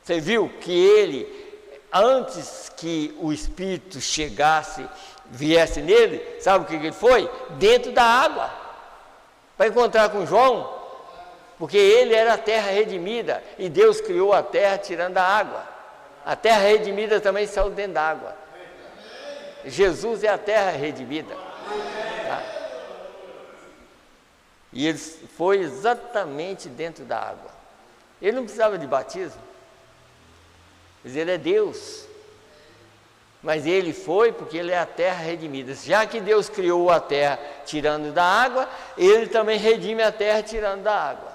Você viu que ele, antes que o Espírito viesse nele, sabe o que ele foi? Dentro da água, para encontrar com João, porque ele era a terra redimida, e Deus criou a terra tirando a água. A terra redimida também saiu dentro da água. Jesus é a terra redimida. Tá? E ele foi exatamente dentro da água. Ele não precisava de batismo. Mas ele é Deus. Mas ele foi porque ele é a terra redimida. Já que Deus criou a terra tirando da água, ele também redime a terra tirando da água.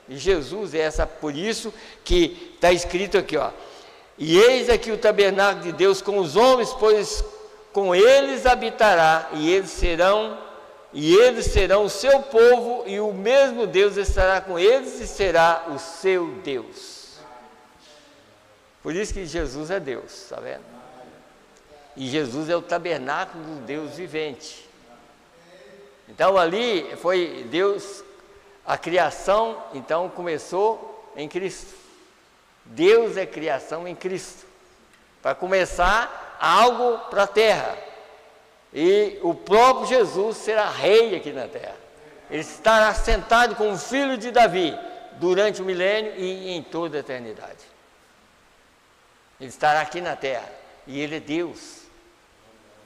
E Jesus é essa, por isso que está escrito aqui, ó. E eis aqui o tabernáculo de Deus com os homens, pois com eles habitará, e eles serão o seu povo, e o mesmo Deus estará com eles e será o seu Deus. Por isso que Jesus é Deus, está vendo? E Jesus é o tabernáculo do Deus vivente. Então ali foi Deus, a criação então começou em Cristo. Deus é criação em Cristo. Para começar, algo para a terra. E o próprio Jesus será rei aqui na terra. Ele estará sentado como filho de Davi durante o milênio e em toda a eternidade. Ele estará aqui na terra. E ele é Deus.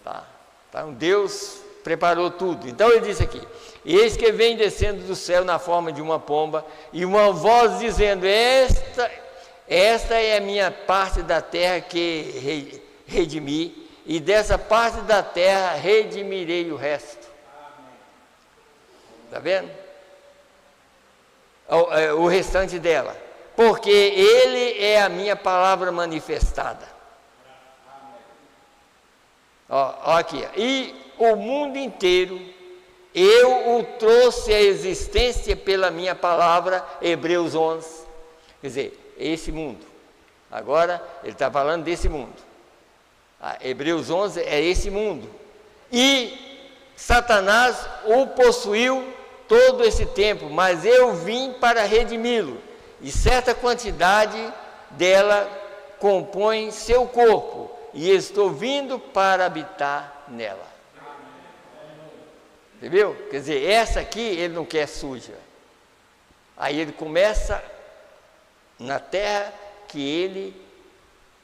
Tá? Então Deus preparou tudo. Então ele disse aqui: eis que vem descendo do céu na forma de uma pomba, e uma voz dizendo: esta é a minha parte da terra que redimi, e dessa parte da terra redimirei o resto. Está vendo? O restante dela. Porque ele é a minha palavra manifestada. Ó, aqui. E o mundo inteiro, eu o trouxe à existência pela minha palavra, Hebreus 11. Quer dizer, esse mundo. Agora, ele está falando desse mundo. Hebreus 11 é esse mundo. E Satanás o possuiu todo esse tempo, mas eu vim para redimi-lo. E certa quantidade dela compõe seu corpo, e estou vindo para habitar nela. Entendeu? Quer dizer, essa aqui ele não quer suja. Aí ele começa na terra que ele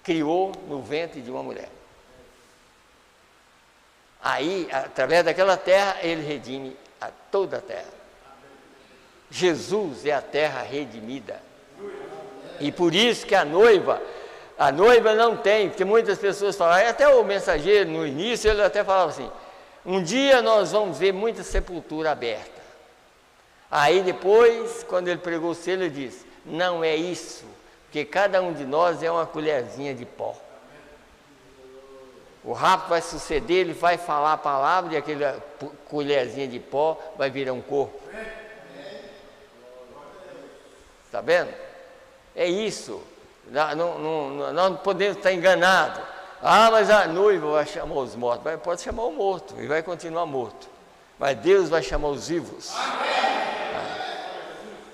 criou no ventre de uma mulher. Aí, através daquela terra, ele redime a toda a terra. Jesus é a terra redimida. E por isso que a noiva não tem, porque muitas pessoas falam, até o mensageiro no início, ele até falava assim: um dia nós vamos ver muita sepultura aberta. Aí depois, quando ele pregou o selo, ele disse: não é isso, porque cada um de nós é uma colherzinha de pó. O rapto vai suceder, ele vai falar a palavra, e aquela colherzinha de pó vai virar um corpo. Está vendo? É isso. Nós não podemos estar enganados. Mas a noiva vai chamar os mortos. Pode chamar o morto, e vai continuar morto. Mas Deus vai chamar os vivos.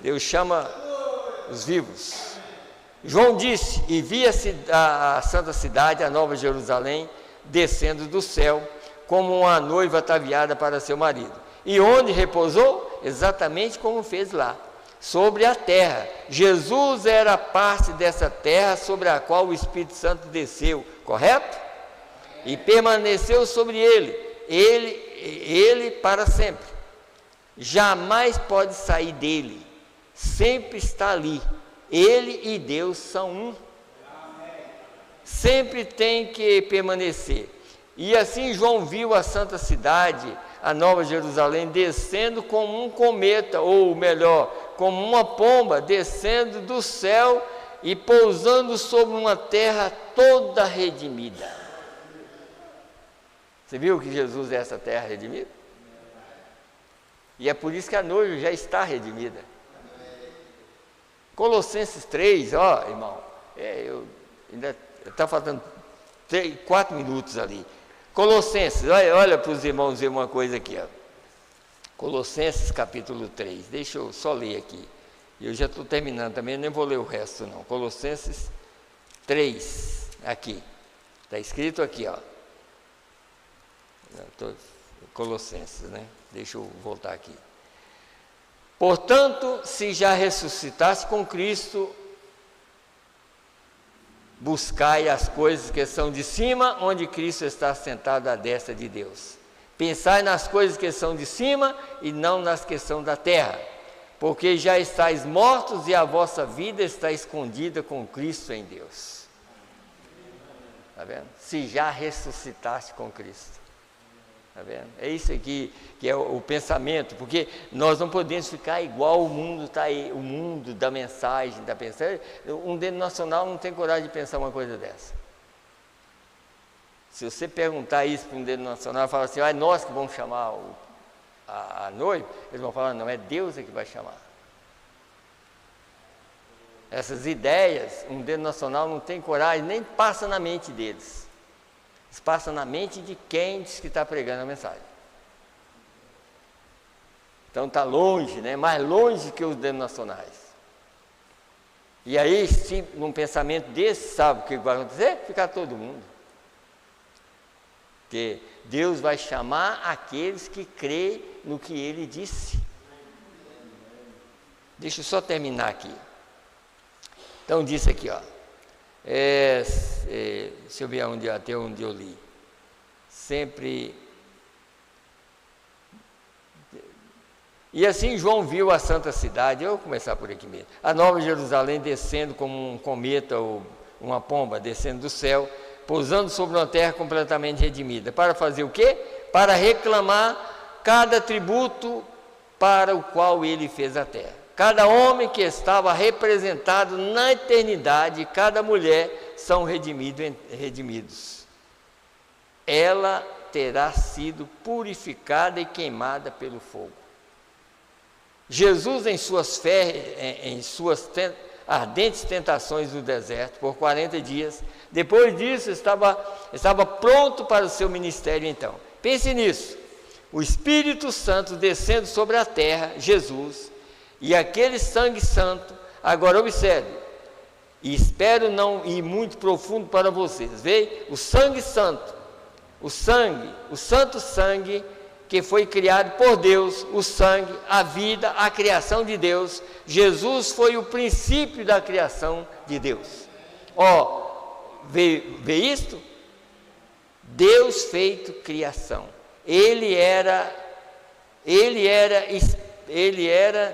Deus chama os vivos. João disse: e vi a santa cidade, a nova Jerusalém, descendo do céu, como uma noiva ataviada para seu marido. E onde repousou? Exatamente como fez lá, sobre a terra. Jesus era parte dessa terra sobre a qual o Espírito Santo desceu, correto? E permaneceu sobre ele para sempre. Jamais pode sair dele, sempre está ali. Ele e Deus são um. Sempre tem que permanecer. E assim João viu a santa cidade, a nova Jerusalém, descendo como um cometa, ou melhor, como uma pomba, descendo do céu e pousando sobre uma terra toda redimida. Você viu que Jesus é essa terra redimida? E é por isso que a noiva já está redimida. Colossenses 3, irmão, está faltando 4 minutos ali. Colossenses, olha para os irmãos ver uma coisa aqui, ó. Colossenses capítulo 3, deixa eu só ler aqui. Eu já estou terminando também, nem vou ler o resto não. Colossenses 3, aqui, está escrito aqui, ó. Colossenses, né? Deixa eu voltar aqui. Portanto, se já ressuscitasse com Cristo buscai as coisas que são de cima, onde Cristo está sentado à destra de Deus. Pensai nas coisas que são de cima e não nas que são da terra, porque já estáis mortos e a vossa vida está escondida com Cristo em Deus. Está vendo? Se já ressuscitaste com Cristo. Está vendo? É isso aqui que é o pensamento, porque nós não podemos ficar igual o mundo está aí, o mundo da mensagem, da pensão. Um denominacional não tem coragem de pensar uma coisa dessa. Se você perguntar isso para um denominacional, fala assim, nós que vamos chamar a noiva, eles vão falar, não, é Deus que vai chamar. Essas ideias, um denominacional não tem coragem, nem passa na mente deles. Isso passa na mente de quem diz que está pregando a mensagem. Então está longe, né? Mais longe que os denominacionais. E aí, se num pensamento desse, sabe o que vai acontecer? Ficar todo mundo. Porque Deus vai chamar aqueles que creem no que Ele disse. Deixa eu só terminar aqui. Então disse aqui, deixa eu ver até onde eu li. Sempre. E assim João viu a santa cidade, eu vou começar por aqui mesmo, a nova Jerusalém descendo como um cometa ou uma pomba descendo do céu, pousando sobre uma terra completamente redimida. Para fazer o quê? Para reclamar cada tributo para o qual ele fez a terra. Cada homem que estava representado na eternidade, cada mulher são redimidos. Ela terá sido purificada e queimada pelo fogo. Jesus, em suas ardentes tentações no deserto, por 40 dias, depois disso estava pronto para o seu ministério então. Pense nisso, o Espírito Santo descendo sobre a terra, Jesus, e aquele sangue santo, agora observe, e espero não ir muito profundo para vocês, veja, o sangue santo, o santo sangue que foi criado por Deus, o sangue, a vida, a criação de Deus. Jesus foi o princípio da criação de Deus. Vê isto? Deus feito criação. Ele era,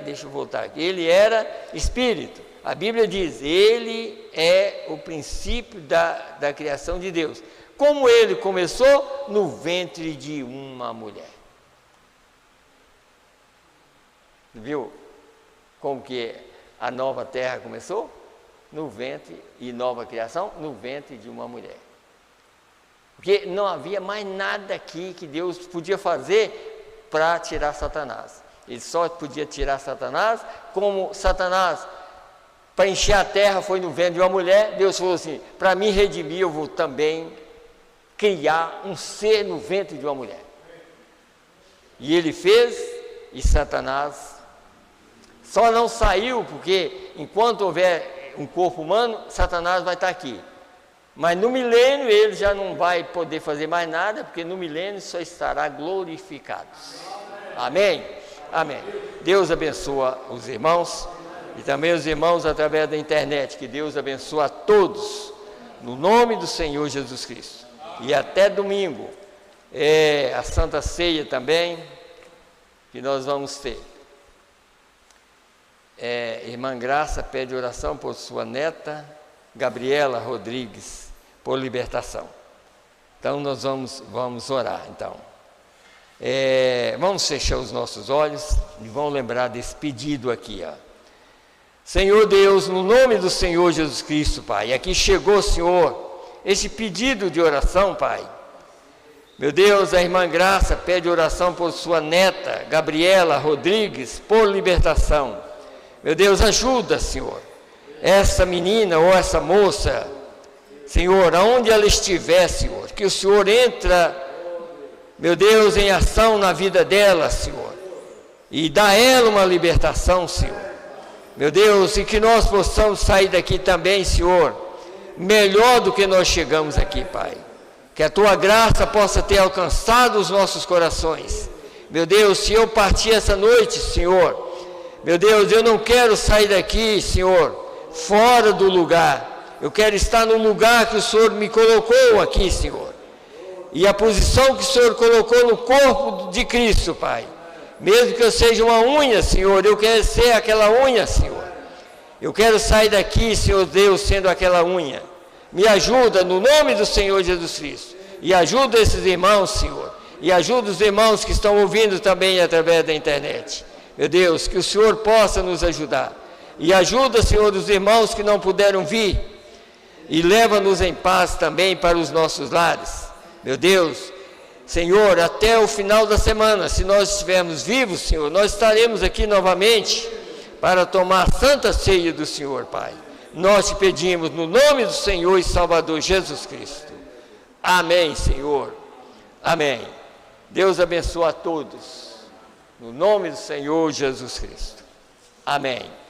deixa eu voltar aqui, ele era Espírito. A Bíblia diz, ele é o princípio da criação de Deus. Como ele começou? No ventre de uma mulher. Viu como que a nova terra começou? No ventre, e nova criação, no ventre de uma mulher. Porque não havia mais nada aqui que Deus podia fazer para tirar Satanás. Ele só podia tirar Satanás, como Satanás, para encher a terra, foi no ventre de uma mulher. Deus falou assim, para me redimir eu vou também criar um ser no ventre de uma mulher. E ele fez, e Satanás só não saiu, porque enquanto houver um corpo humano, Satanás vai estar aqui. Mas no milênio ele já não vai poder fazer mais nada, porque no milênio só estará glorificado. Amém? Amém. Deus abençoa os irmãos, e também os irmãos através da internet. Que Deus abençoe a todos, no nome do Senhor Jesus Cristo. E até domingo, a Santa Ceia também, que nós vamos ter. Irmã Graça pede oração por sua neta, Gabriela Rodrigues, por libertação. Então nós vamos orar, então. Vamos fechar os nossos olhos e vamos lembrar desse pedido aqui, Senhor Deus, no nome do Senhor Jesus Cristo, Pai, aqui chegou, Senhor, esse pedido de oração, Pai. Meu Deus, a irmã Graça pede oração por sua neta, Gabriela Rodrigues, por libertação. Meu Deus, ajuda, Senhor, essa menina ou essa moça, Senhor, aonde ela estiver, Senhor, que o Senhor entra, meu Deus, em ação na vida dela, Senhor, e dá a ela uma libertação, Senhor. Meu Deus, e que nós possamos sair daqui também, Senhor, melhor do que nós chegamos aqui, Pai. Que a Tua graça possa ter alcançado os nossos corações. Meu Deus, se eu partir essa noite, Senhor, meu Deus, eu não quero sair daqui, Senhor, fora do lugar. Eu quero estar no lugar que o Senhor me colocou aqui, Senhor. E a posição que o Senhor colocou no corpo de Cristo, Pai. Mesmo que eu seja uma unha, Senhor, eu quero ser aquela unha, Senhor. Eu quero sair daqui, Senhor Deus, sendo aquela unha. Me ajuda no nome do Senhor Jesus Cristo. E ajuda esses irmãos, Senhor. E ajuda os irmãos que estão ouvindo também através da internet. Meu Deus, que o Senhor possa nos ajudar. E ajuda, Senhor, os irmãos que não puderam vir. E leva-nos em paz também para os nossos lares. Meu Deus, Senhor, até o final da semana, se nós estivermos vivos, Senhor, nós estaremos aqui novamente para tomar a santa ceia do Senhor, Pai. Nós te pedimos no nome do Senhor e Salvador Jesus Cristo. Amém, Senhor. Amém. Deus abençoe a todos. No nome do Senhor Jesus Cristo. Amém.